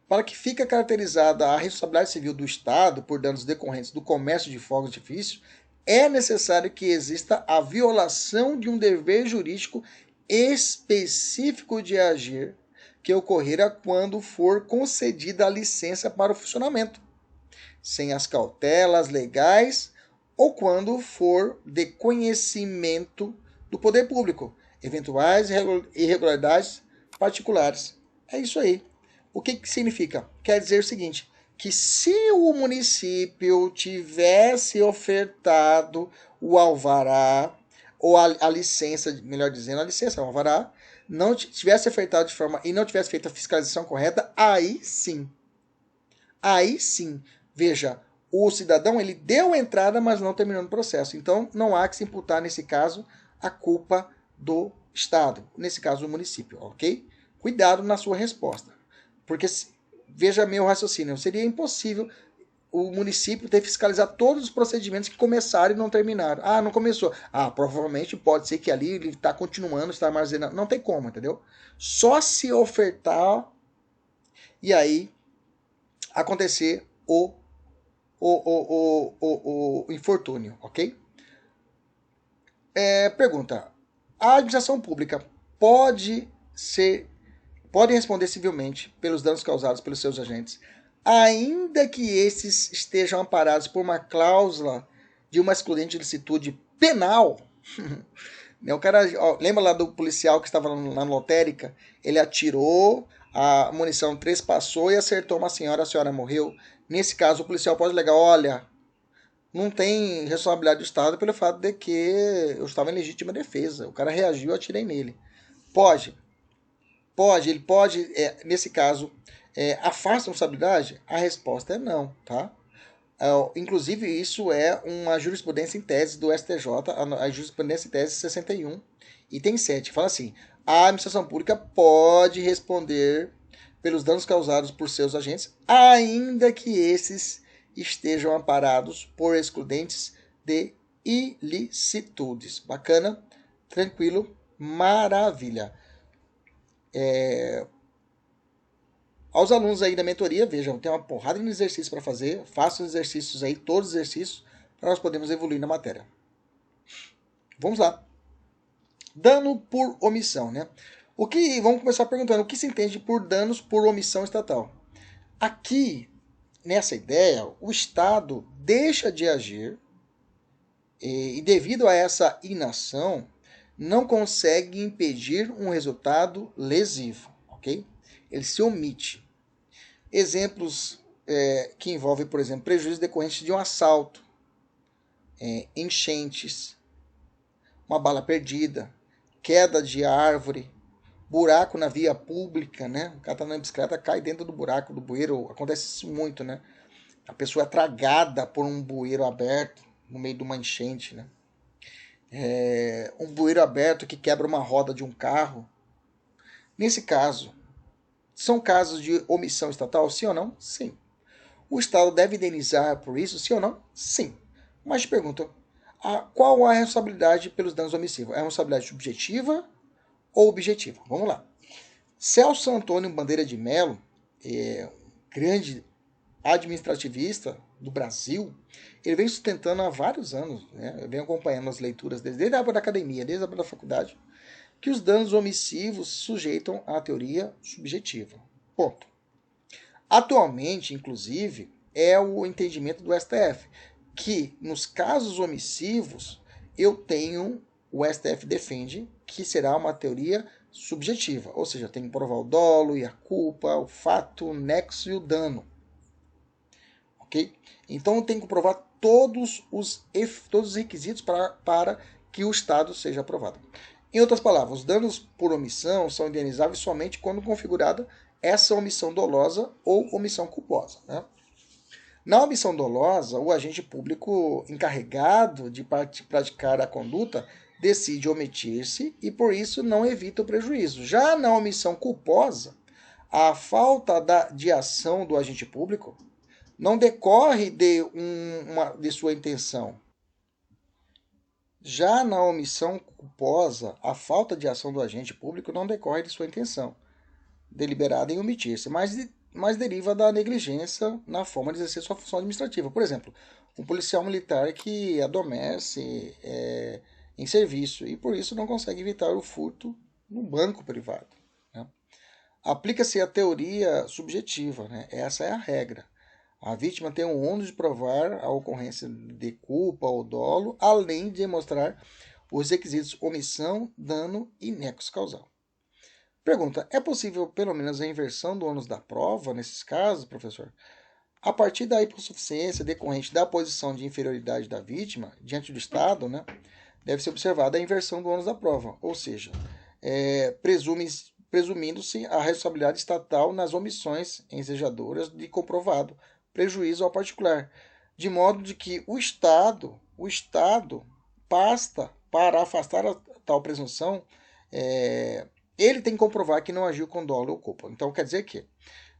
Para que fique caracterizada a responsabilidade civil do Estado por danos decorrentes do comércio de fogos de artifício, é necessário que exista a violação de um dever jurídico específico de agir que ocorrerá quando for concedida a licença para o funcionamento, sem as cautelas legais ou quando for de conhecimento do poder público, eventuais irregularidades particulares. É isso aí. O que significa? Quer dizer o seguinte, que se o município tivesse ofertado o alvará ou a licença, melhor dizendo, a licença, o alvará, não tivesse afetado de forma e não tivesse feito a fiscalização correta, aí sim, veja, o cidadão ele deu entrada, mas não terminou o processo. Então, não há que se imputar, nesse caso, a culpa do Estado, nesse caso, do município, ok? Cuidado na sua resposta. Porque, veja meu raciocínio, seria impossível o município ter que fiscalizar todos os procedimentos que começaram e não terminaram. Ah, não começou. Ah, provavelmente pode ser que ali ele está continuando, está armazenando. Não tem como, entendeu? Só se ofertar e aí acontecer o infortúnio, ok? Pergunta: a administração pública pode responder civilmente pelos danos causados pelos seus agentes, ainda que esses estejam amparados por uma cláusula de uma excludente licitude penal? O cara, ó, lembra lá do policial que estava na lotérica? Ele atirou, a munição trespassou e acertou uma senhora, a senhora morreu. Nesse caso, o policial pode alegar: olha, não tem responsabilidade do Estado pelo fato de que eu estava em legítima defesa. O cara reagiu, eu atirei nele. Pode. Ele pode, nesse caso, afasta a responsabilidade? A resposta é não, tá? Inclusive, isso é uma jurisprudência em tese do STJ, a jurisprudência em tese 61, item 7, que fala assim: a administração pública pode responder pelos danos causados por seus agentes, ainda que esses estejam amparados por excludentes de ilicitudes. Bacana? Tranquilo? Maravilha. Aos alunos aí da mentoria, vejam, tem uma porrada de exercícios para fazer. Façam os exercícios aí, todos os exercícios, para nós podermos evoluir na matéria. Vamos lá. Dano por omissão, né? Vamos começar perguntando: o que se entende por danos por omissão estatal? Aqui, nessa ideia, o Estado deixa de agir e devido a essa inação, não consegue impedir um resultado lesivo, ok? Ele se omite. Exemplos que envolvem, por exemplo, prejuízos decorrentes de um assalto, enchentes, uma bala perdida, queda de árvore, buraco na via pública, né? O cara tá na bicicleta, cai dentro do buraco, do bueiro. Acontece isso muito, né? A pessoa é tragada por um bueiro aberto no meio de uma enchente, né? Um bueiro aberto que quebra uma roda de um carro. Nesse caso, são casos de omissão estatal, sim ou não? Sim. O Estado deve indenizar por isso, sim ou não? Sim. Mas pergunta: qual a responsabilidade pelos danos omissivos? É a responsabilidade subjetiva ou objetiva? Vamos lá. Celso Antônio Bandeira de Mello, grande administrativista do Brasil, ele vem sustentando há vários anos, né? Eu venho acompanhando as leituras desde a época da academia, desde a época da faculdade, que os danos omissivos se sujeitam à teoria subjetiva. Ponto. Atualmente, inclusive, é o entendimento do STF, que nos casos omissivos, o STF defende que será uma teoria subjetiva, ou seja, tem que provar o dolo e a culpa, o fato, o nexo e o dano. Ok? Então tem que provar todos os requisitos para que o Estado seja aprovado. Em outras palavras, os danos por omissão são indenizáveis somente quando configurada essa omissão dolosa ou omissão culposa, né? Na omissão dolosa, o agente público encarregado de praticar a conduta decide omitir-se e, por isso, não evita o prejuízo. Já na omissão culposa, a falta de ação do agente público não decorre de sua intenção. Já na omissão culposa, a falta de ação do agente público não decorre de sua intenção deliberada em omitir-se, mas deriva da negligência na forma de exercer sua função administrativa. Por exemplo, um policial militar que adormece em serviço e por isso não consegue evitar o furto no banco privado, né? Aplica-se a teoria subjetiva, né? Essa é a regra. A vítima tem o ônus de provar a ocorrência de culpa ou dolo, além de demonstrar os requisitos omissão, dano e nexo causal. Pergunta: é possível pelo menos a inversão do ônus da prova nesses casos, professor? A partir da hipossuficiência decorrente da posição de inferioridade da vítima diante do Estado, né, deve ser observada a inversão do ônus da prova, ou seja, presumindo-se a responsabilidade estatal nas omissões ensejadoras de comprovado prejuízo ao particular, de modo de que o Estado basta para afastar a tal presunção, ele tem que comprovar que não agiu com dolo ou culpa. Então quer dizer que,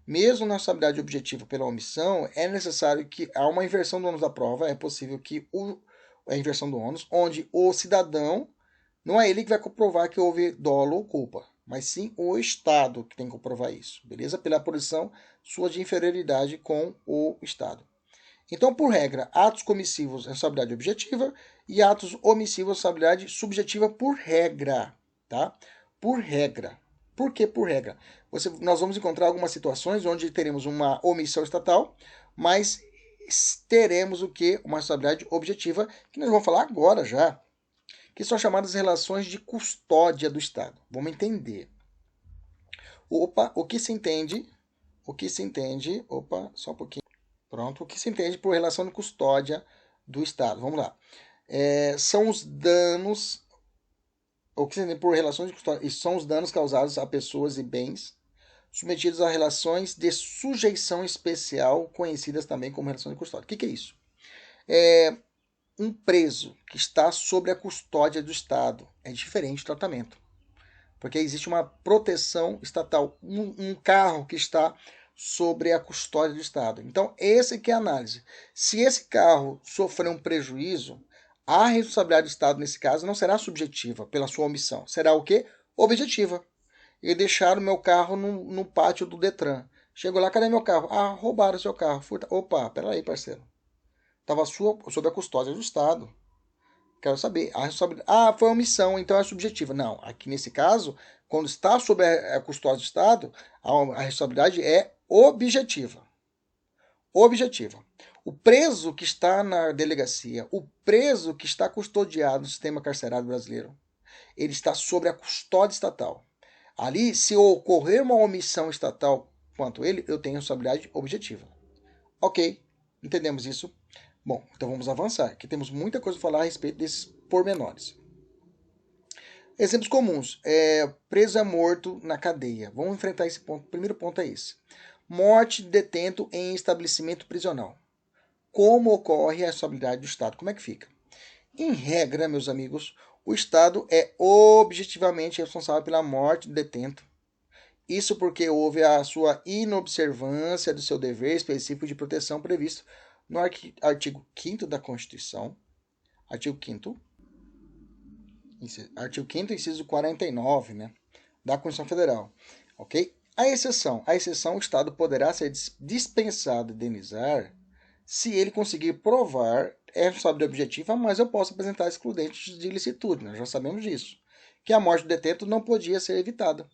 mesmo na responsabilidade objetiva pela omissão, é necessário que há uma inversão do ônus da prova, é possível que a inversão do ônus, onde o cidadão, não é ele que vai comprovar que houve dolo ou culpa, mas sim o Estado que tem que comprovar isso, beleza? Pela posição sua de inferioridade com o Estado. Então, por regra, atos comissivos, responsabilidade objetiva, e atos omissivos, responsabilidade subjetiva por regra, tá? Por regra. Por que por regra? Nós vamos encontrar algumas situações onde teremos uma omissão estatal, mas teremos o quê? Uma responsabilidade objetiva, que nós vamos falar agora já, que são chamadas relações de custódia do Estado. Vamos entender. O que se entende, só um pouquinho. Pronto, o que se entende por relação de custódia do Estado? Vamos lá. São os danos, o que se entende por relações de custódia, são os danos causados a pessoas e bens submetidos a relações de sujeição especial, conhecidas também como relações de custódia. O que é isso? Um preso que está sob a custódia do Estado é diferente do tratamento, porque existe uma proteção estatal, um carro que está sobre a custódia do Estado. Então, essa que é a análise. Se esse carro sofrer um prejuízo, a responsabilidade do Estado, nesse caso, não será subjetiva pela sua omissão. Será o quê? Objetiva. E deixaram meu carro no pátio do Detran. Chegou lá, cadê meu carro? Ah, roubaram seu carro. Opa, peraí, parceiro. Estava sob a custódia do Estado. Quero saber. A responsabilidade. Foi omissão, então é subjetiva. Não, aqui nesse caso, quando está sob a custódia do Estado, a responsabilidade é objetiva. Objetiva. O preso que está na delegacia, o preso que está custodiado no sistema carcerário brasileiro, ele está sob a custódia estatal. Ali, se ocorrer uma omissão estatal quanto ele, eu tenho responsabilidade objetiva. Ok, entendemos isso? Bom, então vamos avançar, que temos muita coisa a falar a respeito desses pormenores. Exemplos comuns. Preso é morto na cadeia. Vamos enfrentar esse ponto. O primeiro ponto é esse. Morte de detento em estabelecimento prisional. Como ocorre a responsabilidade do Estado? Como é que fica? Em regra, meus amigos, o Estado é objetivamente responsável pela morte do detento. Isso porque houve a sua inobservância do seu dever específico de proteção previsto no artigo 5º da Constituição, artigo 5º, inciso 49, né, da Constituição Federal, ok? A exceção, o Estado poderá ser dispensado de indenizar se ele conseguir provar responsabilidade objetiva, mas eu posso apresentar excludentes de ilicitude, nós já sabemos disso, que a morte do detento não podia ser evitada.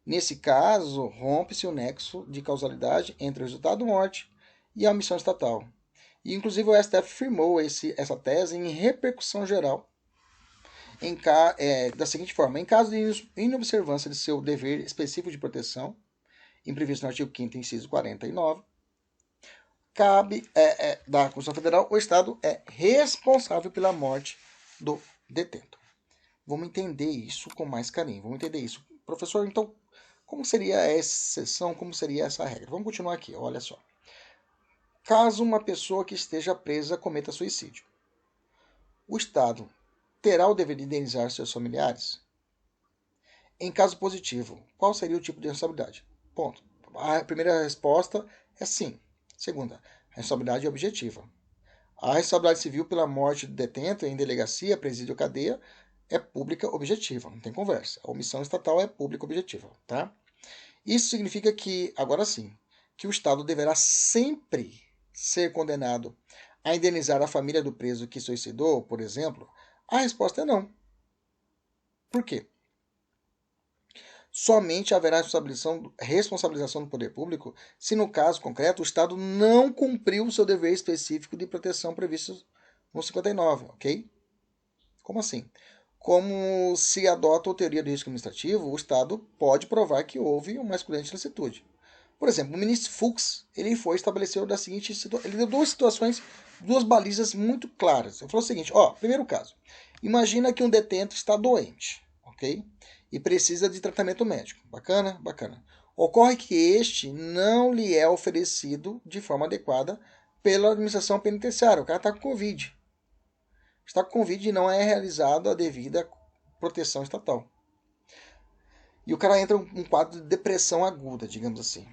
Nesse caso, rompe-se o nexo de causalidade entre o resultado da morte e a omissão estatal. E, inclusive, o STF firmou essa tese em repercussão geral da seguinte forma: em caso de inobservância de seu dever específico de proteção, previsto no artigo 5º, inciso 49, cabe da Constituição Federal, o Estado é responsável pela morte do detento. Vamos entender isso com mais carinho. Vamos entender isso. Professor, então, como seria essa exceção? Como seria essa regra? Vamos continuar aqui, olha só. Caso uma pessoa que esteja presa cometa suicídio, o Estado terá o dever de indenizar seus familiares? Em caso positivo, qual seria o tipo de responsabilidade? Ponto. A primeira resposta é sim. Segunda, a responsabilidade é objetiva. A responsabilidade civil pela morte do detento em delegacia, presídio ou cadeia é pública objetiva, não tem conversa. A omissão estatal é pública objetiva, tá? Isso significa que, agora sim, que o Estado deverá sempre ser condenado a indenizar a família do preso que suicidou, por exemplo? A resposta é não. Por quê? Somente haverá responsabilização do poder público se, no caso concreto, o Estado não cumpriu o seu dever específico de proteção previsto no 59, ok? Como assim? Como se adota a teoria do risco administrativo, o Estado pode provar que houve uma excludente de licitude. Por exemplo, o ministro Fux, ele estabeleceu da seguinte situação, ele deu duas balizas muito claras. Ele falou o seguinte, primeiro caso, Imagina que um detento está doente, ok? E precisa de tratamento médico. Bacana? Bacana. Ocorre que este não lhe é oferecido de forma adequada pela administração penitenciária. O cara está com Covid. Está com Covid e não é realizada a devida proteção estatal. E o cara entra em um quadro de depressão aguda, digamos assim.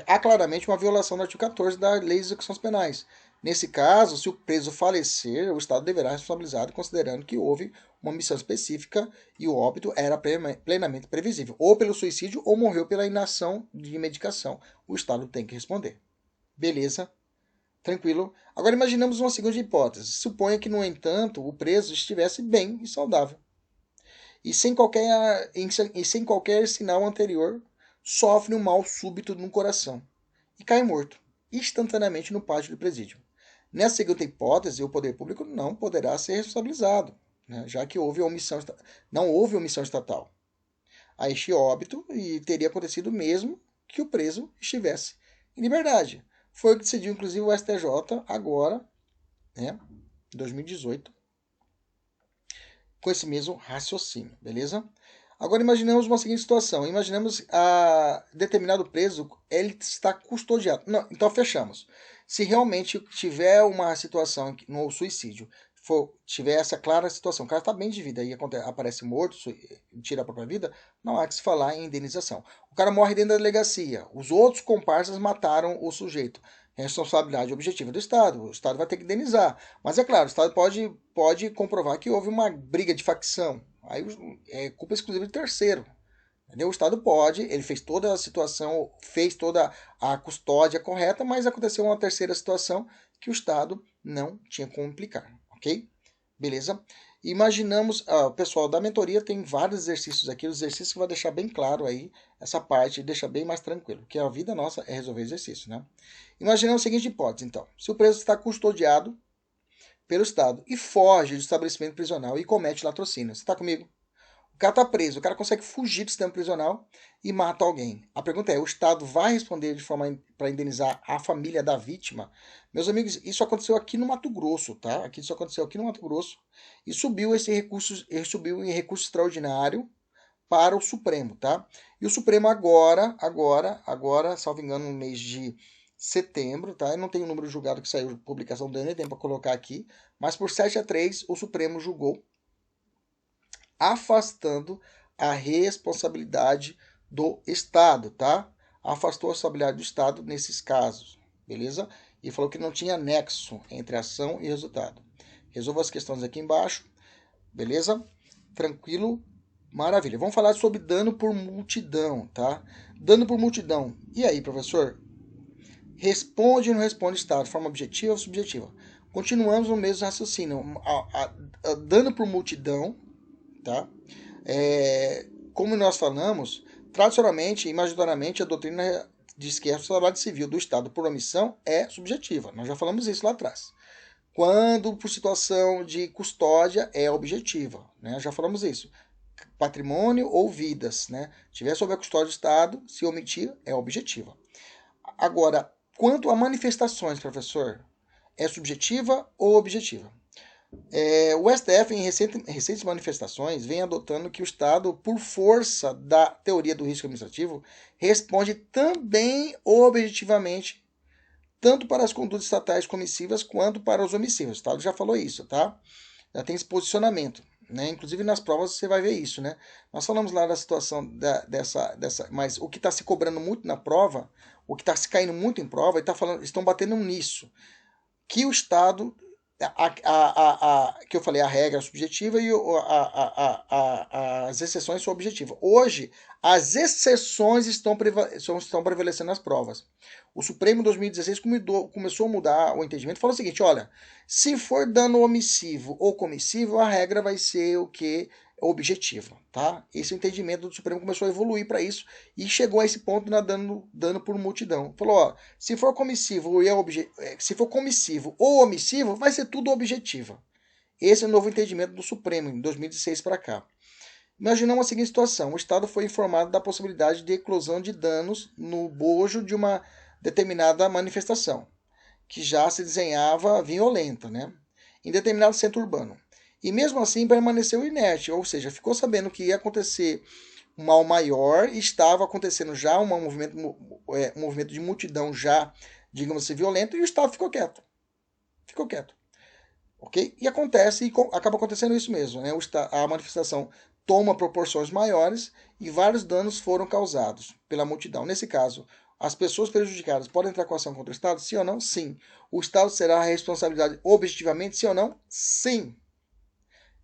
Há claramente uma violação do artigo 14 da Lei de Execuções Penais. Nesse caso, se o preso falecer, o Estado deverá ser responsabilizado, considerando que houve uma omissão específica e o óbito era plenamente previsível, ou pelo suicídio ou morreu pela inação de medicação. O Estado tem que responder. Beleza? Tranquilo? Agora imaginemos uma segunda hipótese. Suponha que, no entanto, o preso estivesse bem e saudável. E sem qualquer sinal anterior, sofre um mal súbito no coração e cai morto, instantaneamente no pátio do presídio. Nessa segunda hipótese, o poder público não poderá ser responsabilizado, né, já que não houve omissão estatal a este óbito e teria acontecido mesmo que o preso estivesse em liberdade. Foi o que decidiu, inclusive, o STJ agora, né, em 2018, com esse mesmo raciocínio, beleza? Agora imaginemos uma seguinte situação. Imaginemos a determinado preso, ele está custodiado. Não, então fechamos. Se realmente tiver uma situação no suicídio, tiver essa clara situação, o cara está bem de vida e aparece morto, tira a própria vida, não há que se falar em indenização. O cara morre dentro da delegacia, os outros comparsas mataram o sujeito. Responsabilidade objetiva do Estado. O Estado vai ter que indenizar. Mas é claro, o Estado pode comprovar que houve uma briga de facção. Aí é culpa exclusiva de terceiro. Entendeu? O Estado pode, ele fez toda a situação, fez toda a custódia correta, mas aconteceu uma terceira situação que o Estado não tinha como implicar. Ok? Beleza? Imaginamos, o pessoal da mentoria tem vários exercícios aqui, os exercícios que vai deixar bem claro aí essa parte, deixa bem mais tranquilo, porque a vida nossa é resolver exercício, né? Imaginemos a seguinte hipótese, então. Se o preso está custodiado pelo Estado e foge do estabelecimento prisional e comete latrocínio. Você está comigo? O cara está preso, o cara consegue fugir do sistema prisional e mata alguém. A pergunta é, o Estado vai responder de forma para indenizar a família da vítima? Meus amigos, isso aconteceu aqui no Mato Grosso, tá? Isso aconteceu aqui no Mato Grosso e subiu em recurso extraordinário para o Supremo, tá? E o Supremo agora, salvo engano, no mês de setembro, tá? Eu não tenho o número julgado que saiu, publicação dando nem tempo para colocar aqui, mas por 7-3 o Supremo julgou afastando a responsabilidade do Estado, tá? Afastou a responsabilidade do Estado nesses casos, beleza? E falou que não tinha nexo entre ação e resultado. Resolva as questões aqui embaixo, beleza? Tranquilo? Maravilha. Vamos falar sobre dano por multidão, tá? Dano por multidão. E aí, professor? Responde ou não responde Estado? De forma objetiva ou subjetiva? Continuamos no mesmo raciocínio. Dano por multidão, tá? Como nós falamos, tradicionalmente e majoritariamente a doutrina diz que a responsabilidade civil do Estado por omissão é subjetiva. Nós já falamos isso lá atrás. Quando por situação de custódia é objetiva, né? Já falamos isso. Patrimônio ou vidas, né? Tiver sob a custódia do Estado, se omitir, é objetiva. Agora, quanto a manifestações, professor, é subjetiva ou objetiva? O STF, em recentes manifestações, vem adotando que o Estado, por força da teoria do risco administrativo, responde também objetivamente, tanto para as condutas estatais comissivas quanto para os omissivos. O Estado já falou isso, tá? Já tem esse posicionamento, né? Inclusive nas provas você vai ver isso, né? Nós falamos lá da situação mas o que está se cobrando muito na prova, o que está se caindo muito em prova, estão batendo nisso, que o Estado, que eu falei, a regra é subjetiva e as exceções são objetivas. Hoje, as exceções estão prevalecendo nas provas. O Supremo, em 2016, começou a mudar o entendimento. Falou o seguinte, olha, se for dano omissivo ou comissivo, a regra vai ser o que? Objetiva, tá? Esse entendimento do Supremo começou a evoluir para isso e chegou a esse ponto na dano por multidão. Falou, ó, se for comissivo ou omissivo, vai ser tudo objetiva. Esse é o novo entendimento do Supremo, em 2016 para cá. Imaginamos a seguinte situação, o Estado foi informado da possibilidade de eclosão de danos no bojo de uma determinada manifestação, que já se desenhava violenta, né? em determinado centro urbano. E mesmo assim permaneceu inerte, ou seja, ficou sabendo que ia acontecer um mal maior, estava acontecendo já um movimento de multidão já, digamos assim, violento, e o Estado ficou quieto. Ficou quieto. Ok? E acontece, e acaba acontecendo isso mesmo. Né? A manifestação toma proporções maiores e vários danos foram causados pela multidão. Nesse caso, as pessoas prejudicadas podem entrar com ação contra o Estado? Sim ou não? Sim. O Estado será a responsabilidade objetivamente? Sim ou não? Sim.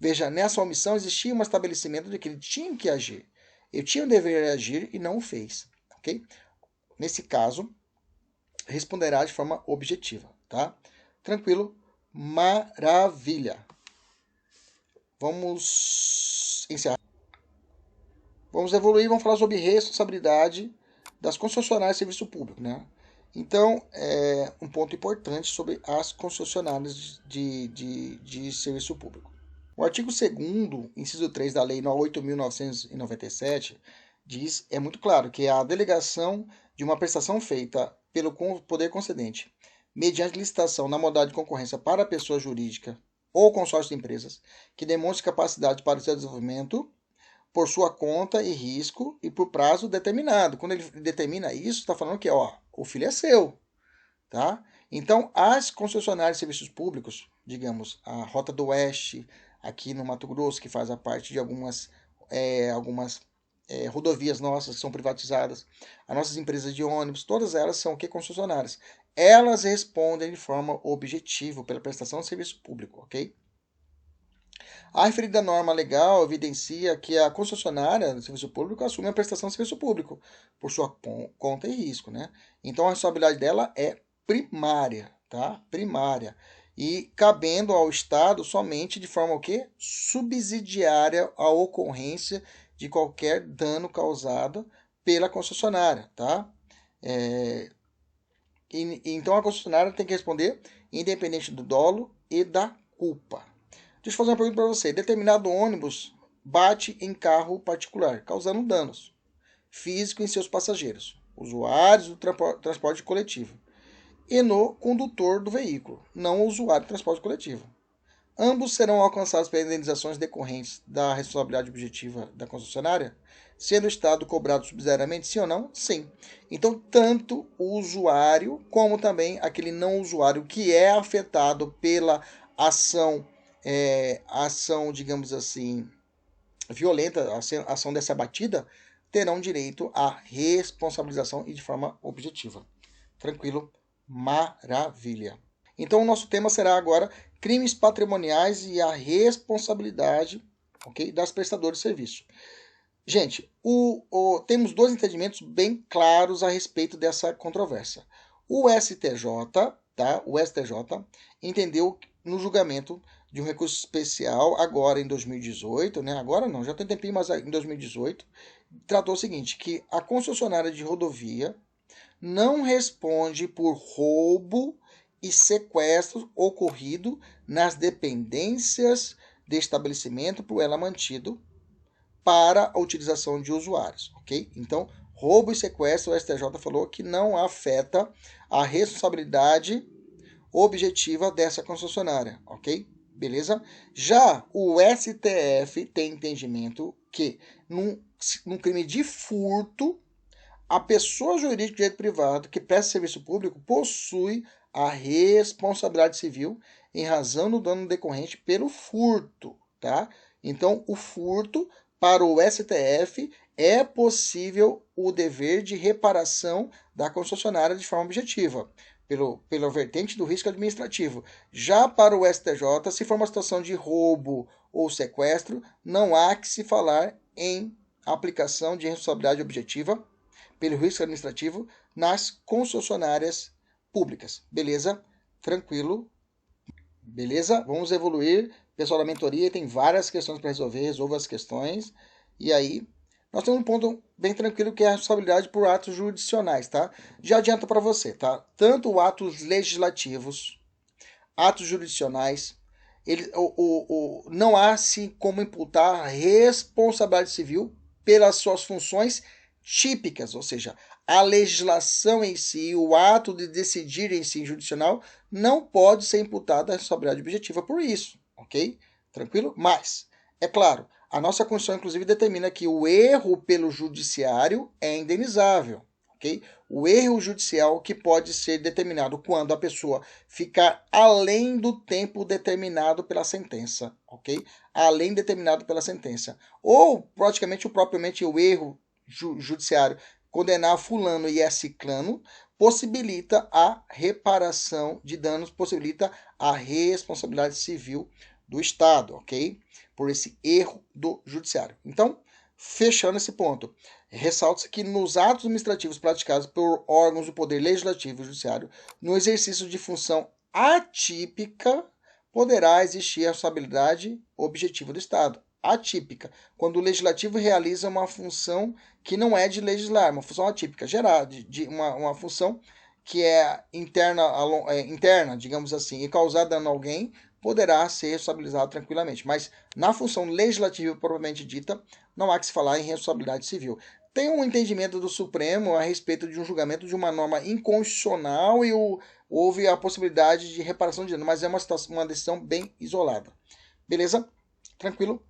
Veja, nessa omissão existia um estabelecimento de que ele tinha que agir. Ele tinha o dever de agir e não o fez. Ok? Nesse caso, responderá de forma objetiva. Tá? Tranquilo? Maravilha. Vamos encerrar. Vamos evoluir, vamos falar sobre responsabilidade das concessionárias de serviço público, né? Então, um ponto importante sobre as concessionárias de serviço público. O artigo 2º, inciso 3 da Lei 8.997, é muito claro que a delegação de uma prestação feita pelo poder concedente, mediante licitação na modalidade de concorrência para a pessoa jurídica ou consórcio de empresas, que demonstre capacidade para o seu desenvolvimento por sua conta e risco e por prazo determinado. Quando ele determina isso, está falando que o filho é seu. Tá? Então, as concessionárias de serviços públicos, digamos, a Rota do Oeste, aqui no Mato Grosso, que faz a parte de algumas rodovias nossas que são privatizadas, as nossas empresas de ônibus, todas elas são concessionárias. Elas respondem de forma objetiva pela prestação de serviço público, ok? A referida norma legal evidencia que a concessionária do serviço público assume a prestação de serviço público por sua conta e risco, né? Então a responsabilidade dela é primária, tá? Primária. E cabendo ao Estado somente de forma o quê? Subsidiária à ocorrência de qualquer dano causado pela concessionária, tá? Então a concessionária tem que responder independente do dolo e da culpa. Deixa eu fazer uma pergunta para você. Determinado ônibus bate em carro particular, causando danos físicos em seus passageiros, usuários do transporte coletivo, e no condutor do veículo, não usuário do transporte coletivo. Ambos serão alcançados pelas indenizações decorrentes da responsabilidade objetiva da concessionária, sendo o Estado cobrado subsidiariamente, sim ou não? Sim. Então, tanto o usuário como também aquele não usuário que é afetado pela ação, digamos assim, violenta, a ação dessa batida, terão direito à responsabilização e de forma objetiva. Tranquilo? Maravilha. Então, o nosso tema será agora crimes patrimoniais e a responsabilidade, ok, das prestadoras de serviço. Gente, temos dois entendimentos bem claros a respeito dessa controvérsia. O STJ, tá? O STJ entendeu no julgamento de um recurso especial agora em 2018, né? Agora não, já tem tempinho, mas em 2018, tratou o seguinte, que a concessionária de rodovia não responde por roubo e sequestro ocorrido nas dependências de estabelecimento por ela mantido para a utilização de usuários, ok? Então, roubo e sequestro, o STJ falou que não afeta a responsabilidade objetiva dessa concessionária, ok? Beleza? Já o STF tem entendimento que num crime de furto, a pessoa jurídica de direito privado que presta serviço público possui a responsabilidade civil em razão do dano decorrente pelo furto, tá? Então, o furto, para o STF, é possível o dever de reparação da concessionária de forma objetiva, pela vertente do risco administrativo. Já para o STJ, se for uma situação de roubo ou sequestro, não há que se falar em aplicação de responsabilidade objetiva pelo risco administrativo nas concessionárias públicas. Beleza? Tranquilo? Beleza? Vamos evoluir. Pessoal da mentoria tem várias questões para resolver. Resolva as questões. E aí, nós temos um ponto bem tranquilo que é a responsabilidade por atos jurisdicionais, tá? Já adianta para você, tá? Tanto atos legislativos, atos jurisdicionais, não há-se como imputar responsabilidade civil pelas suas funções típicas, ou seja, a legislação em si, o ato de decidir em si judicial, não pode ser imputada a responsabilidade objetiva por isso, ok? Tranquilo? Mas, é claro, a nossa Constituição, inclusive, determina que o erro pelo judiciário é indenizável, ok? O erro judicial que pode ser determinado quando a pessoa ficar além do tempo determinado pela sentença, ok? Além determinado pela sentença. Ou, praticamente, propriamente o erro judiciário condenar fulano e ciclano possibilita a reparação de danos, possibilita a responsabilidade civil do Estado, ok? Por esse erro do judiciário. Então, fechando esse ponto, ressalta-se que nos atos administrativos praticados por órgãos do Poder Legislativo e Judiciário, no exercício de função atípica, poderá existir a responsabilidade objetiva do Estado. Atípica, quando o legislativo realiza uma função que não é de legislar, uma função atípica, geral, uma função que é interna, digamos assim, e causar dano a alguém, poderá ser responsabilizado tranquilamente. Mas na função legislativa propriamente dita, não há que se falar em responsabilidade civil. Tem um entendimento do Supremo a respeito de um julgamento de uma norma inconstitucional e houve a possibilidade de reparação de dano, mas é uma decisão bem isolada. Beleza? Tranquilo?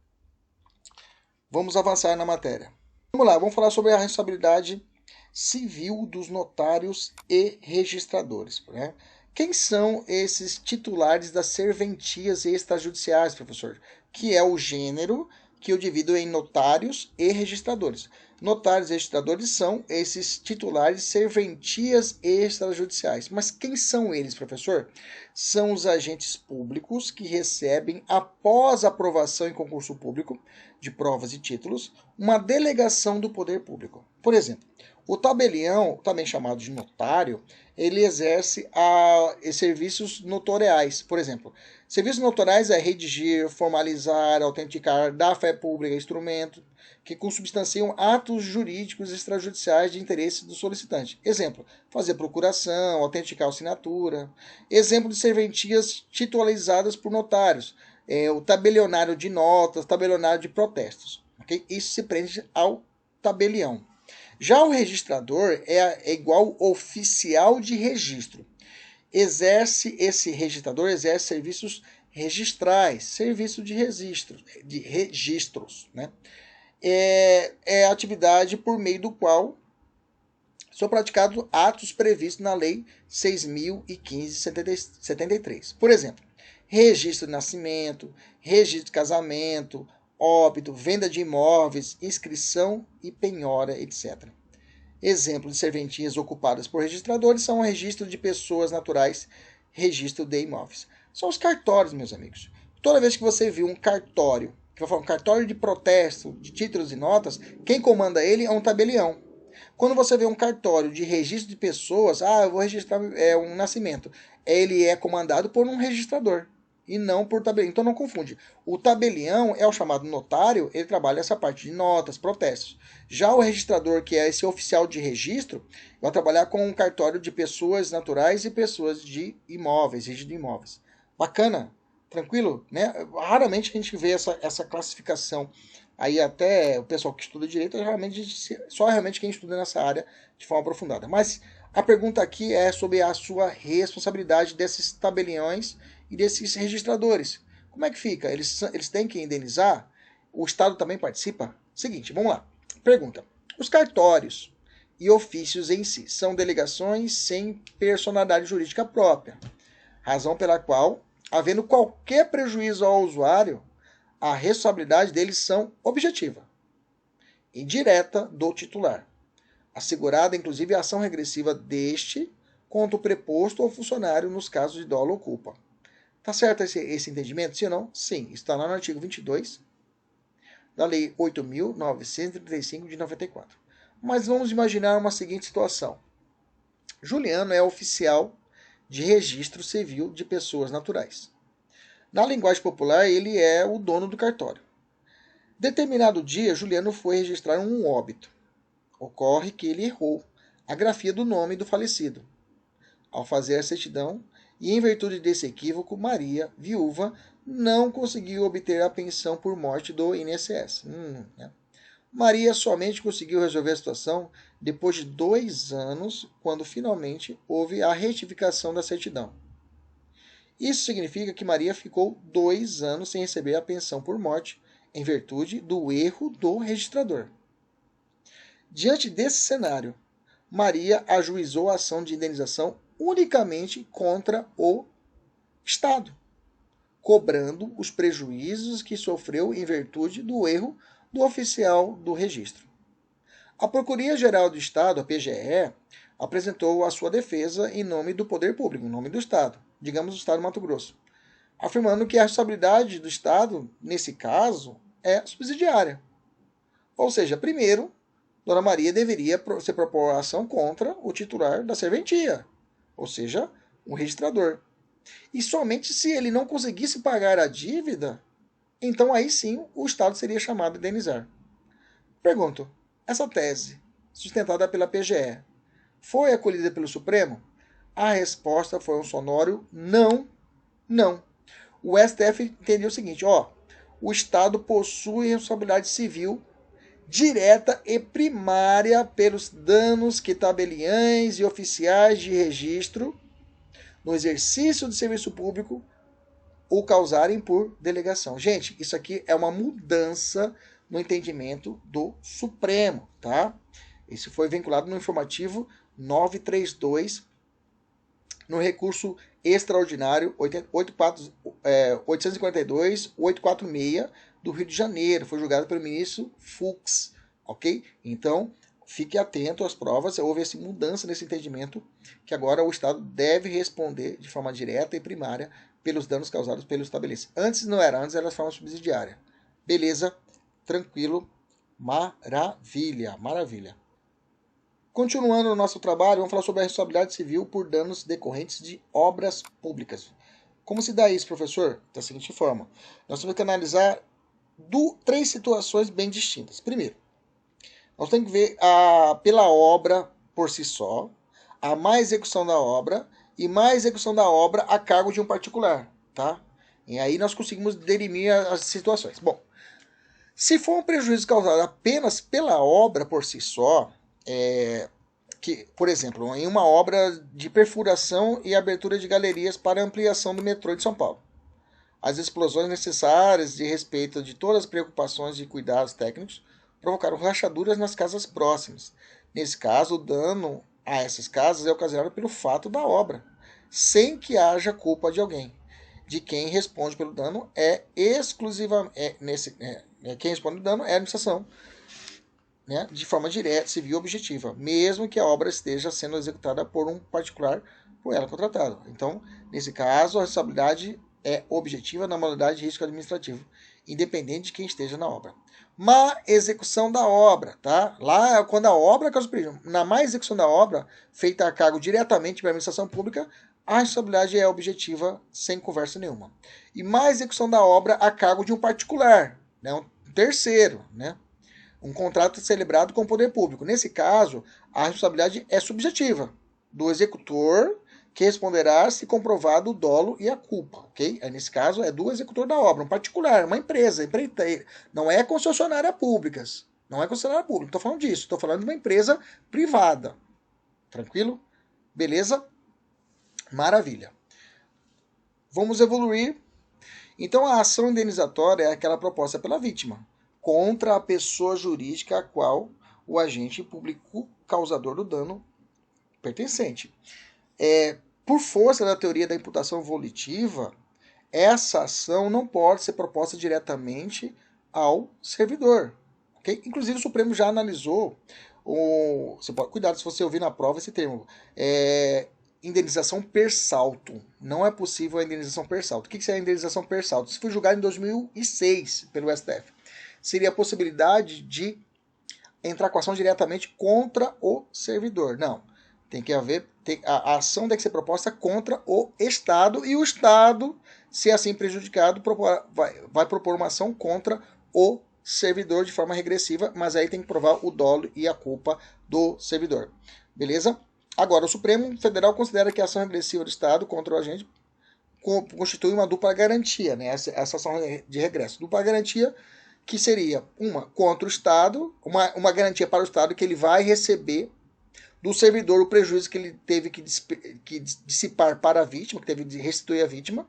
Vamos avançar na matéria. Vamos lá, vamos falar sobre a responsabilidade civil dos notários e registradores, né? Quem são esses titulares das serventias extrajudiciais, professor? Que é o gênero que eu divido em notários e registradores. Notários e registradores são esses titulares de serventias extrajudiciais. Mas quem são eles, professor? São os agentes públicos que recebem, após aprovação em concurso público de provas e títulos, uma delegação do poder público. Por exemplo, o tabelião, também chamado de notário, ele exerce serviços notoriais. Por exemplo, serviços notoriais é redigir, formalizar, autenticar, dar fé pública, instrumento, que consubstanciam atos jurídicos extrajudiciais de interesse do solicitante. Exemplo, fazer procuração, autenticar assinatura. Exemplo de serventias titularizadas por notários. O tabelionário de notas, tabelionário de protestos. Okay? Isso se prende ao tabelião. Já o registrador é igual oficial de registro. Esse registrador exerce serviços registrais, serviço de registros, né? É a atividade por meio do qual são praticados atos previstos na Lei 6.015/73. Por exemplo, registro de nascimento, registro de casamento, óbito, venda de imóveis, inscrição e penhora, etc. Exemplo de serventias ocupadas por registradores são o registro de pessoas naturais, registro de imóveis. São os cartórios, meus amigos. Toda vez que você viu um cartório, que vai falar um cartório de protesto, de títulos e notas, quem comanda ele é um tabelião. Quando você vê um cartório de registro de pessoas, eu vou registrar um nascimento, ele é comandado por um registrador e não por tabelião. Então não confunde. O tabelião é o chamado notário, ele trabalha essa parte de notas, protestos. Já o registrador, que é esse oficial de registro, vai trabalhar com um cartório de pessoas naturais e pessoas de imóveis, registro de imóveis. Bacana? Tranquilo? Né? Raramente a gente vê essa classificação. Aí até o pessoal que estuda direito, só realmente quem estuda nessa área de forma aprofundada. Mas a pergunta aqui é sobre a sua responsabilidade desses tabeliões e desses registradores. Como é que fica? Eles têm que indenizar? O Estado também participa? Seguinte, vamos lá. Pergunta. Os cartórios e ofícios em si são delegações sem personalidade jurídica própria, razão pela qual, havendo qualquer prejuízo ao usuário, a responsabilidade deles são objetiva e direta do titular, assegurada inclusive a ação regressiva deste contra o preposto ou funcionário nos casos de dolo ou culpa. Tá certo esse entendimento? Sim ou não? Sim, está lá no artigo 22 da Lei 8.935 de 94. Mas vamos imaginar uma seguinte situação. Juliano é oficial de registro civil de pessoas naturais. Na linguagem popular, ele é o dono do cartório. Determinado dia, Juliano foi registrar um óbito. Ocorre que ele errou a grafia do nome do falecido. Ao fazer a certidão, e em virtude desse equívoco, Maria, viúva, não conseguiu obter a pensão por morte do INSS. Né? Maria somente conseguiu resolver a situação depois de 2 anos, quando finalmente houve a retificação da certidão. Isso significa que Maria ficou 2 anos sem receber a pensão por morte, em virtude do erro do registrador. Diante desse cenário, Maria ajuizou a ação de indenização unicamente contra o Estado, cobrando os prejuízos que sofreu em virtude do erro do oficial do registro. A Procuradoria-Geral do Estado, a PGE, apresentou a sua defesa em nome do poder público, em nome do Estado, digamos o Estado do Mato Grosso, afirmando que a responsabilidade do Estado, nesse caso, é subsidiária. Ou seja, primeiro, Dona Maria deveria se propor a ação contra o titular da serventia, ou seja, o registrador. E somente se ele não conseguisse pagar a dívida, então aí sim o Estado seria chamado a indenizar. Pergunto, essa tese, sustentada pela PGE, foi acolhida pelo Supremo? A resposta foi um sonoro não, não. O STF entendeu o seguinte, o Estado possui responsabilidade civil direta e primária pelos danos que tabeliães e oficiais de registro no exercício do serviço público o causarem por delegação. Gente, isso aqui é uma mudança no entendimento do Supremo, tá? Isso foi vinculado no informativo 932, no recurso extraordinário 842-846 do Rio de Janeiro. Foi julgado pelo ministro Fux, ok? Então, fique atento às provas. Houve essa mudança nesse entendimento, que agora o Estado deve responder de forma direta e primária pelos danos causados pelo estabelecido. Antes não era, antes era de forma subsidiária. Beleza, tranquilo, maravilha, maravilha. Continuando o nosso trabalho, vamos falar sobre a responsabilidade civil por danos decorrentes de obras públicas. Como se dá isso, professor? Da seguinte forma, nós temos que analisar 3 situações bem distintas. Primeiro, nós temos que ver pela obra por si só, a má execução da obra e má execução da obra a cargo de um particular, tá? E aí nós conseguimos derimir as situações. Bom, se for um prejuízo causado apenas pela obra por si só, que, por exemplo, em uma obra de perfuração e abertura de galerias para ampliação do metrô de São Paulo, as explosões necessárias de respeito de todas as preocupações e cuidados técnicos provocaram rachaduras nas casas próximas. Nesse caso, o dano a essas casas é ocasionado pelo fato da obra, sem que haja culpa de alguém. De quem responde pelo dano é exclusivamente quem responde pelo dano é a administração, né, de forma direta, civil e objetiva, mesmo que a obra esteja sendo executada por um particular, por ela contratado. Então, nesse caso, a responsabilidade é objetiva na modalidade de risco administrativo, independente de quem esteja na obra. Má execução da obra, tá? Lá, quando a obra causa prejuízo, na má execução da obra, feita a cargo diretamente pela administração pública, a responsabilidade é objetiva, sem conversa nenhuma. E má execução da obra a cargo de um particular, né, um terceiro, né? Um contrato celebrado com o poder público. Nesse caso, a responsabilidade é subjetiva do executor, que responderá se comprovado o dolo e a culpa, ok? Aí, nesse caso, é do executor da obra, um particular, uma empresa, empreiteira. Não é concessionária pública. Não é concessionária pública. Estou falando disso. Estou falando de uma empresa privada. Tranquilo? Beleza? Maravilha. Vamos evoluir. Então, a ação indenizatória é aquela proposta pela vítima contra a pessoa jurídica a qual o agente público causador do dano pertencente. Por força da teoria da imputação volitiva, essa ação não pode ser proposta diretamente ao servidor. Okay? Inclusive, o Supremo já analisou, cuidado se você ouvir na prova esse termo, indenização per salto. Não é possível a indenização per salto. O que é a indenização per salto? Isso foi julgado em 2006 pelo STF. Seria a possibilidade de entrar com ação diretamente contra o servidor. Não. Tem que haver. A ação tem que ser proposta contra o Estado, e o Estado, se assim prejudicado, vai propor uma ação contra o servidor de forma regressiva, mas aí tem que provar o dolo e a culpa do servidor. Beleza? Agora, o Supremo Federal considera que a ação regressiva do Estado contra o agente constitui uma dupla garantia, né? Essa ação de regresso. Dupla garantia que seria uma contra o Estado, uma garantia para o Estado que ele vai receber do servidor o prejuízo que ele teve que dissipar para a vítima, que teve de restituir a vítima,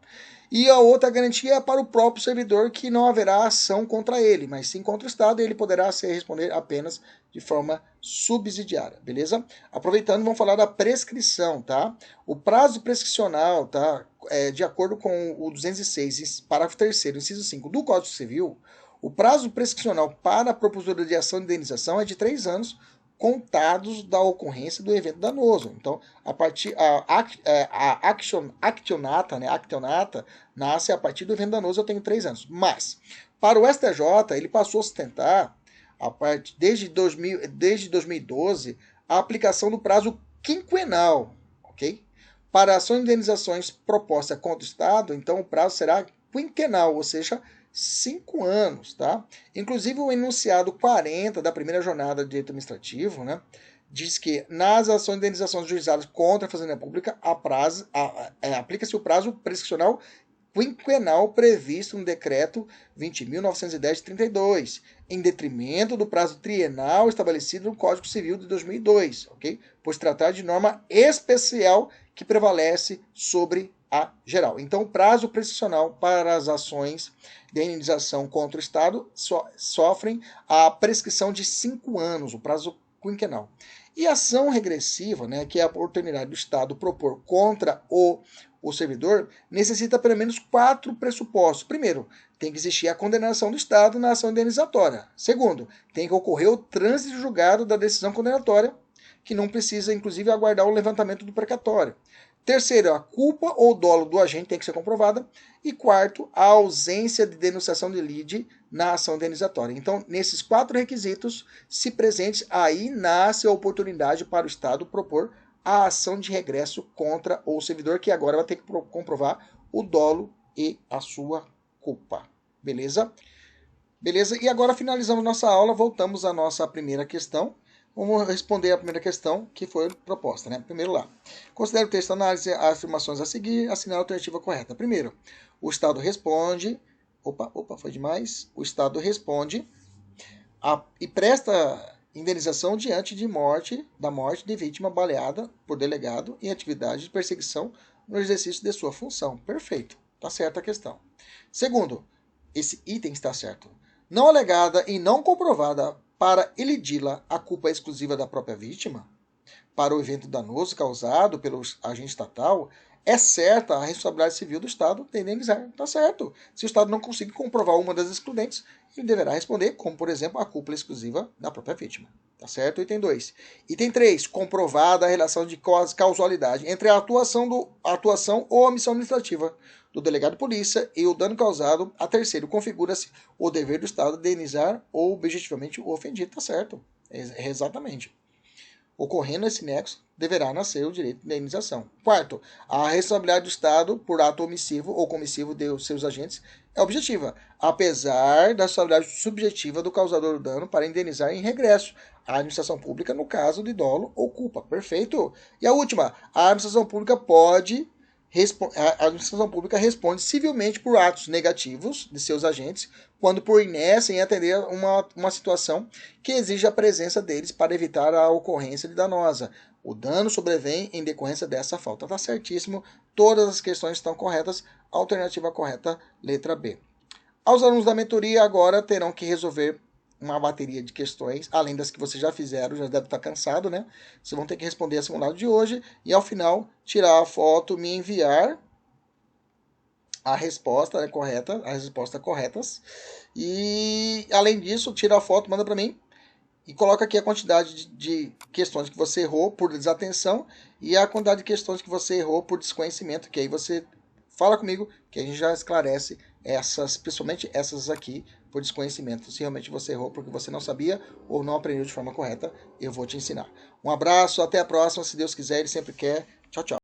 e a outra garantia é para o próprio servidor, que não haverá ação contra ele, mas sim contra o Estado, e ele poderá se responder apenas de forma subsidiária, beleza? Aproveitando, vamos falar da prescrição, tá? O prazo prescricional, tá? De acordo com o 206, parágrafo 3º, inciso 5 do Código Civil, o prazo prescricional para a propositura de ação de indenização é de 3 anos, contados da ocorrência do evento danoso. Então, actionata, né, actionata nasce a partir do evento danoso, eu tenho 3 anos. Mas, para o STJ, ele passou a sustentar, desde 2012, a aplicação do prazo quinquenal, ok? Para ações de indenizações propostas contra o Estado, então o prazo será quinquenal, ou seja, 5 anos, tá? Inclusive o enunciado 40 da primeira jornada de direito administrativo, né, diz que nas ações de indenizações juizadas contra a Fazenda Pública, aplica-se o prazo prescricional quinquenal previsto no decreto 20.910 de 32, em detrimento do prazo trienal estabelecido no Código Civil de 2002, ok? Pois tratar de norma especial que prevalece sobre a geral. Então, o prazo prescricional para as ações de indenização contra o Estado sofrem a prescrição de 5 anos, o prazo quinquenal. E a ação regressiva, né, que é a oportunidade do Estado propor contra o servidor, necessita pelo menos 4 pressupostos. Primeiro, tem que existir a condenação do Estado na ação indenizatória. Segundo, tem que ocorrer o trânsito julgado da decisão condenatória, que não precisa, inclusive, aguardar o levantamento do precatório. Terceiro, a culpa ou dolo do agente tem que ser comprovada. E quarto, a ausência de denunciação de lide na ação indenizatória. Então, nesses 4 requisitos, se presentes, aí nasce a oportunidade para o Estado propor a ação de regresso contra o servidor, que agora vai ter que comprovar o dolo e a sua culpa. Beleza? Beleza? E agora finalizamos nossa aula, voltamos à nossa primeira questão. Vamos responder a primeira questão que foi proposta, né? Primeiro lá. Considere o texto análise as afirmações a seguir, assinar a alternativa correta. Primeiro, o Estado responde... Opa, foi demais. O Estado responde e presta indenização diante da morte de vítima baleada por delegado em atividade de perseguição no exercício de sua função. Perfeito. Está certa a questão. Segundo, esse item está certo. Não alegada e não comprovada para elidi-la a culpa exclusiva da própria vítima, para o evento danoso causado pelo agente estatal, é certa a responsabilidade civil do Estado de indenizar. Está certo. Se o Estado não conseguir comprovar uma das excludentes, ele deverá responder, como, por exemplo, a culpa exclusiva da própria vítima. Tá certo? Item 2. Item 3. Comprovada a relação de causalidade entre a atuação ou omissão administrativa do delegado de polícia e o dano causado a terceiro. Configura-se o dever do Estado de indenizar ou objetivamente o ofendido. Tá certo. Exatamente. Ocorrendo esse nexo, deverá nascer o direito de indenização. Quarto, a responsabilidade do Estado por ato omissivo ou comissivo de seus agentes é objetiva, apesar da responsabilidade subjetiva do causador do dano para indenizar em regresso à administração pública no caso de dolo ou culpa. Perfeito? E a última, a administração pública responde civilmente por atos negativos de seus agentes, quando por inércia em atender uma situação que exige a presença deles para evitar a ocorrência de danosa. O dano sobrevém em decorrência dessa falta. Está certíssimo, todas as questões estão corretas. Alternativa correta, letra B. Aos alunos da mentoria agora terão que resolver uma bateria de questões, além das que vocês já fizeram, já deve estar cansado, né? Vocês vão ter que responder a simulado de hoje e, ao final, tirar a foto, me enviar a resposta, né, correta, as respostas corretas. E, além disso, tira a foto, manda para mim e coloca aqui a quantidade de questões que você errou por desatenção e a quantidade de questões que você errou por desconhecimento, que aí você fala comigo que a gente já esclarece essas, principalmente essas aqui, por desconhecimento. Se realmente você errou porque você não sabia ou não aprendeu de forma correta, eu vou te ensinar. Um abraço, até a próxima, se Deus quiser, Ele sempre quer. Tchau, tchau.